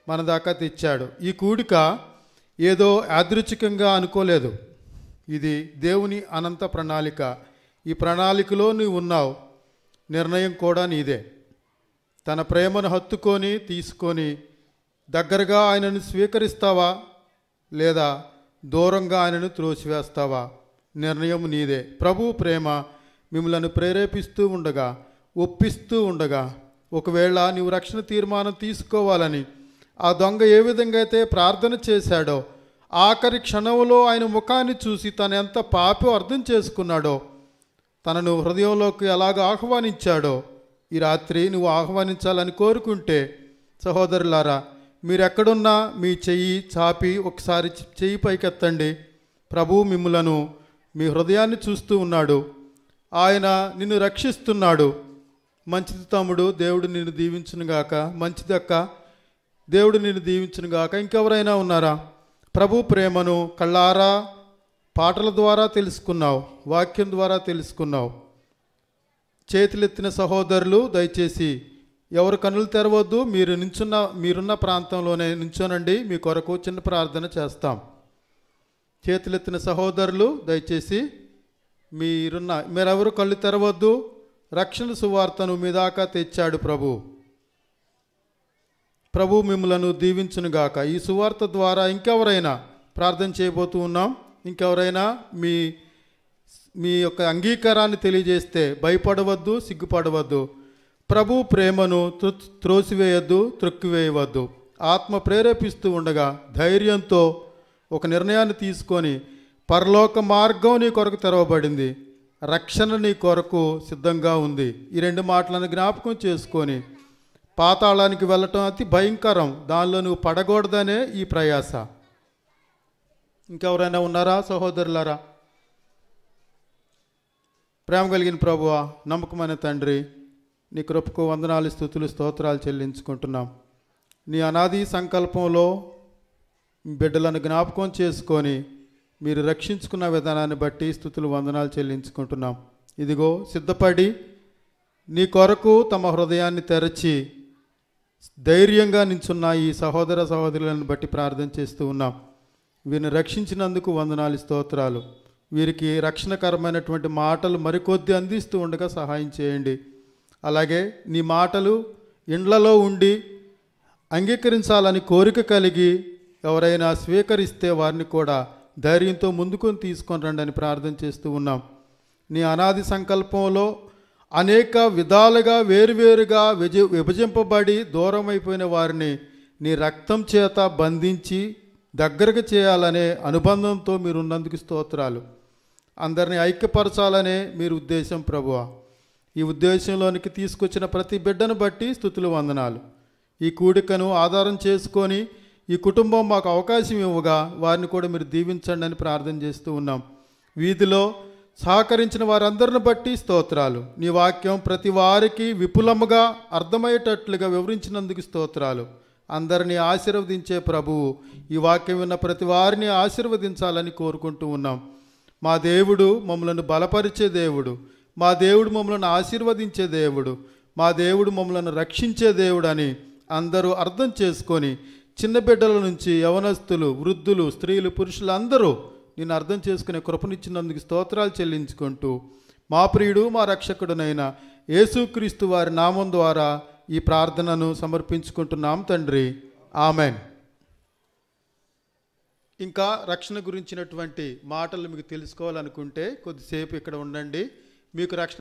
మన దాకా తెచ్చాడు. ఈ కూడిక ఏదో యాదృచ్ఛికంగా అనుకోలేదు. ఇది దేవుని అనంత ప్రణాళిక. ఈ ప్రణాళికలో నువ్వు ఉన్నావు. నిర్ణయం కూడా నీదే. తన ప్రేమను హత్తుకొని తీసుకొని దగ్గరగా ఆయనను స్వీకరిస్తావా లేదా దూరంగా ఆయనను త్రోసివేస్తావా? నిర్ణయం నీదే. ప్రభు ప్రేమ మిమ్మల్ని ప్రేరేపిస్తూ ఉండగా, ఒప్పిస్తూ ఉండగా, ఒకవేళ నీవు రక్షణ తీర్మానం తీసుకోవాలని ఆ దొంగ ఏ విధంగా అయితే ప్రార్థన చేశాడో, ఆఖరి క్షణంలో ఆయన ముఖాన్ని చూసి తను ఎంత పాపో అర్థం చేసుకున్నాడో, తనను హృదయంలోకి ఎలాగ ఆహ్వానించాడో ఈ రాత్రి నువ్వు ఆహ్వానించాలని కోరుకుంటే, సహోదరులారా, మీరెక్కడున్నా మీ చెయ్యి చాపి ఒకసారి చెయ్యి పైకెత్తండి. ప్రభువు మిమ్ములను, మీ హృదయాన్ని చూస్తూ ఉన్నాడు. ఆయన నిన్ను రక్షిస్తున్నాడు. మంచిది తమ్ముడు, దేవుడు నిన్ను దీవించునుగాక. మంచిదక్క, దేవుడు నిన్ను దీవించునుగాక. ఇంకెవరైనా ఉన్నారా? ప్రభు ప్రేమను కళ్ళారా పాటల ద్వారా తెలుసుకున్నావు, వాక్యం ద్వారా తెలుసుకున్నావు. చేతులెత్తిన సహోదరులు దయచేసి ఎవరు కన్నులు తెరవద్దు. మీరున్న ప్రాంతంలోనే నించోనండి. మీ కొరకు చిన్న ప్రార్థన చేస్తాం. చేతులెత్తిన సహోదరులు దయచేసి మీరెవరు కళ్ళు తెరవద్దు. రక్షణ సువార్తను మీ దాకా తెచ్చాడు ప్రభు మిమ్మలను దీవించునుగాక. ఈ సువార్త ద్వారా ఇంకెవరైనా ప్రార్థన చేయబోతూ ఉన్నాం. ఇంకెవరైనా మీ యొక్క అంగీకారాన్ని తెలియజేస్తే భయపడవద్దు, సిగ్గుపడవద్దు. ప్రభు ప్రేమను త్రోసివేయద్దు, త్రొక్కివేయవద్దు. ఆత్మ ప్రేరేపిస్తూ ఉండగా ధైర్యంతో ఒక నిర్ణయాన్ని తీసుకొని, పరలోక మార్గం నీ కొరకు తెరవబడింది, రక్షణ నీ కొరకు సిద్ధంగా ఉంది. ఈ రెండు మాటలను జ్ఞాపకం చేసుకొని, పాతాళానికి వెళ్ళటం అతి భయంకరం, దానిలో నువ్వు పడకూడదనే ఈ ప్రయాస. ఇంకెవరైనా ఉన్నారా సహోదరులారా? ప్రేమ కలిగిన ప్రభువా, నమ్మకమైన తండ్రి, నీ కృపకు వందనాలు, స్తుతులు, స్తోత్రాలు చెల్లించుకుంటున్నాం. నీ అనాది సంకల్పంలో బిడ్డలను జ్ఞాపకం చేసుకొని మీరు రక్షించుకున్న విధానాన్ని బట్టి స్తుతులు, వందనాలు చెల్లించుకుంటున్నాం. ఇదిగో సిద్ధపడి నీ కొరకు తమ హృదయాన్ని తెరచి ధైర్యంగా నించున్న ఈ సహోదర సహోదరులను బట్టి ప్రార్థన చేస్తూ ఉన్నాం. వీరిని రక్షించినందుకు వందనాలు, స్తోత్రాలు. వీరికి రక్షణకరమైనటువంటి మాటలు మరికొద్ది అందిస్తూ ఉండగా సహాయం చేయండి. అలాగే నీ మాటలు ఇండ్లలో ఉండి అంగీకరించాలని కోరిక కలిగి ఎవరైనా స్వీకరిస్తే వారిని కూడా ధైర్యంతో ముందుకొని తీసుకొని రండి అని ప్రార్థన చేస్తూ ఉన్నాం. నీ అనాది సంకల్పంలో అనేక విధాలుగా వేరువేరుగా విభజింపబడి దూరం అయిపోయిన వారిని నీ రక్తం చేత బంధించి దగ్గరకు చేయాలనే అనుబంధంతో మీరు ఉన్నందుకు స్తోత్రాలు. అందరినీ ఐక్యపరచాలనే మీరు ఉద్దేశం ప్రభువా. ఈ ఉద్దేశంలోనికి తీసుకొచ్చిన ప్రతి బిడ్డను బట్టి స్తుతులు వందనాలు. ఈ కూడికను ఆధారం చేసుకొని ఈ కుటుంబం మాకు అవకాశం ఇవ్వగా వారిని కూడా మీరు దీవించండి అని ప్రార్థన చేస్తూ ఉన్నాం. వీధిలో సహకరించిన వారందరిని బట్టి స్తోత్రాలు. నీ వాక్యం ప్రతి వారికి విపులముగా అర్థమయ్యేటట్లుగా వివరించినందుకు స్తోత్రాలు. అందరినీ ఆశీర్వదించే ప్రభువు ఈ వాక్యం విన్న ప్రతి వారిని ఆశీర్వదించాలని కోరుకుంటూ ఉన్నాం. మా దేవుడు మమ్మలను బలపరిచే దేవుడు, మా దేవుడు మమ్మలను ఆశీర్వదించే దేవుడు, మా దేవుడు మమ్మలను రక్షించే దేవుడు అని అందరూ అర్థం చేసుకొని చిన్న బిడ్డల నుంచి యవనస్తులు, వృద్ధులు, స్త్రీలు, పురుషులు అందరూ నేను అర్థం చేసుకునే కృపనిచ్చినందుకు స్తోత్రాలు చెల్లించుకుంటూ మా ప్రియుడు మా రక్షకుడునైన యేసుక్రీస్తు వారి నామం ద్వారా ఈ ప్రార్థనను సమర్పించుకుంటున్నాం తండ్రి. ఆమెన్. ఇంకా రక్షణ గురించినటువంటి మాటలు మీకు తెలుసుకోవాలనుకుంటే కొద్దిసేపు ఇక్కడ ఉండండి. మీకు రక్షణ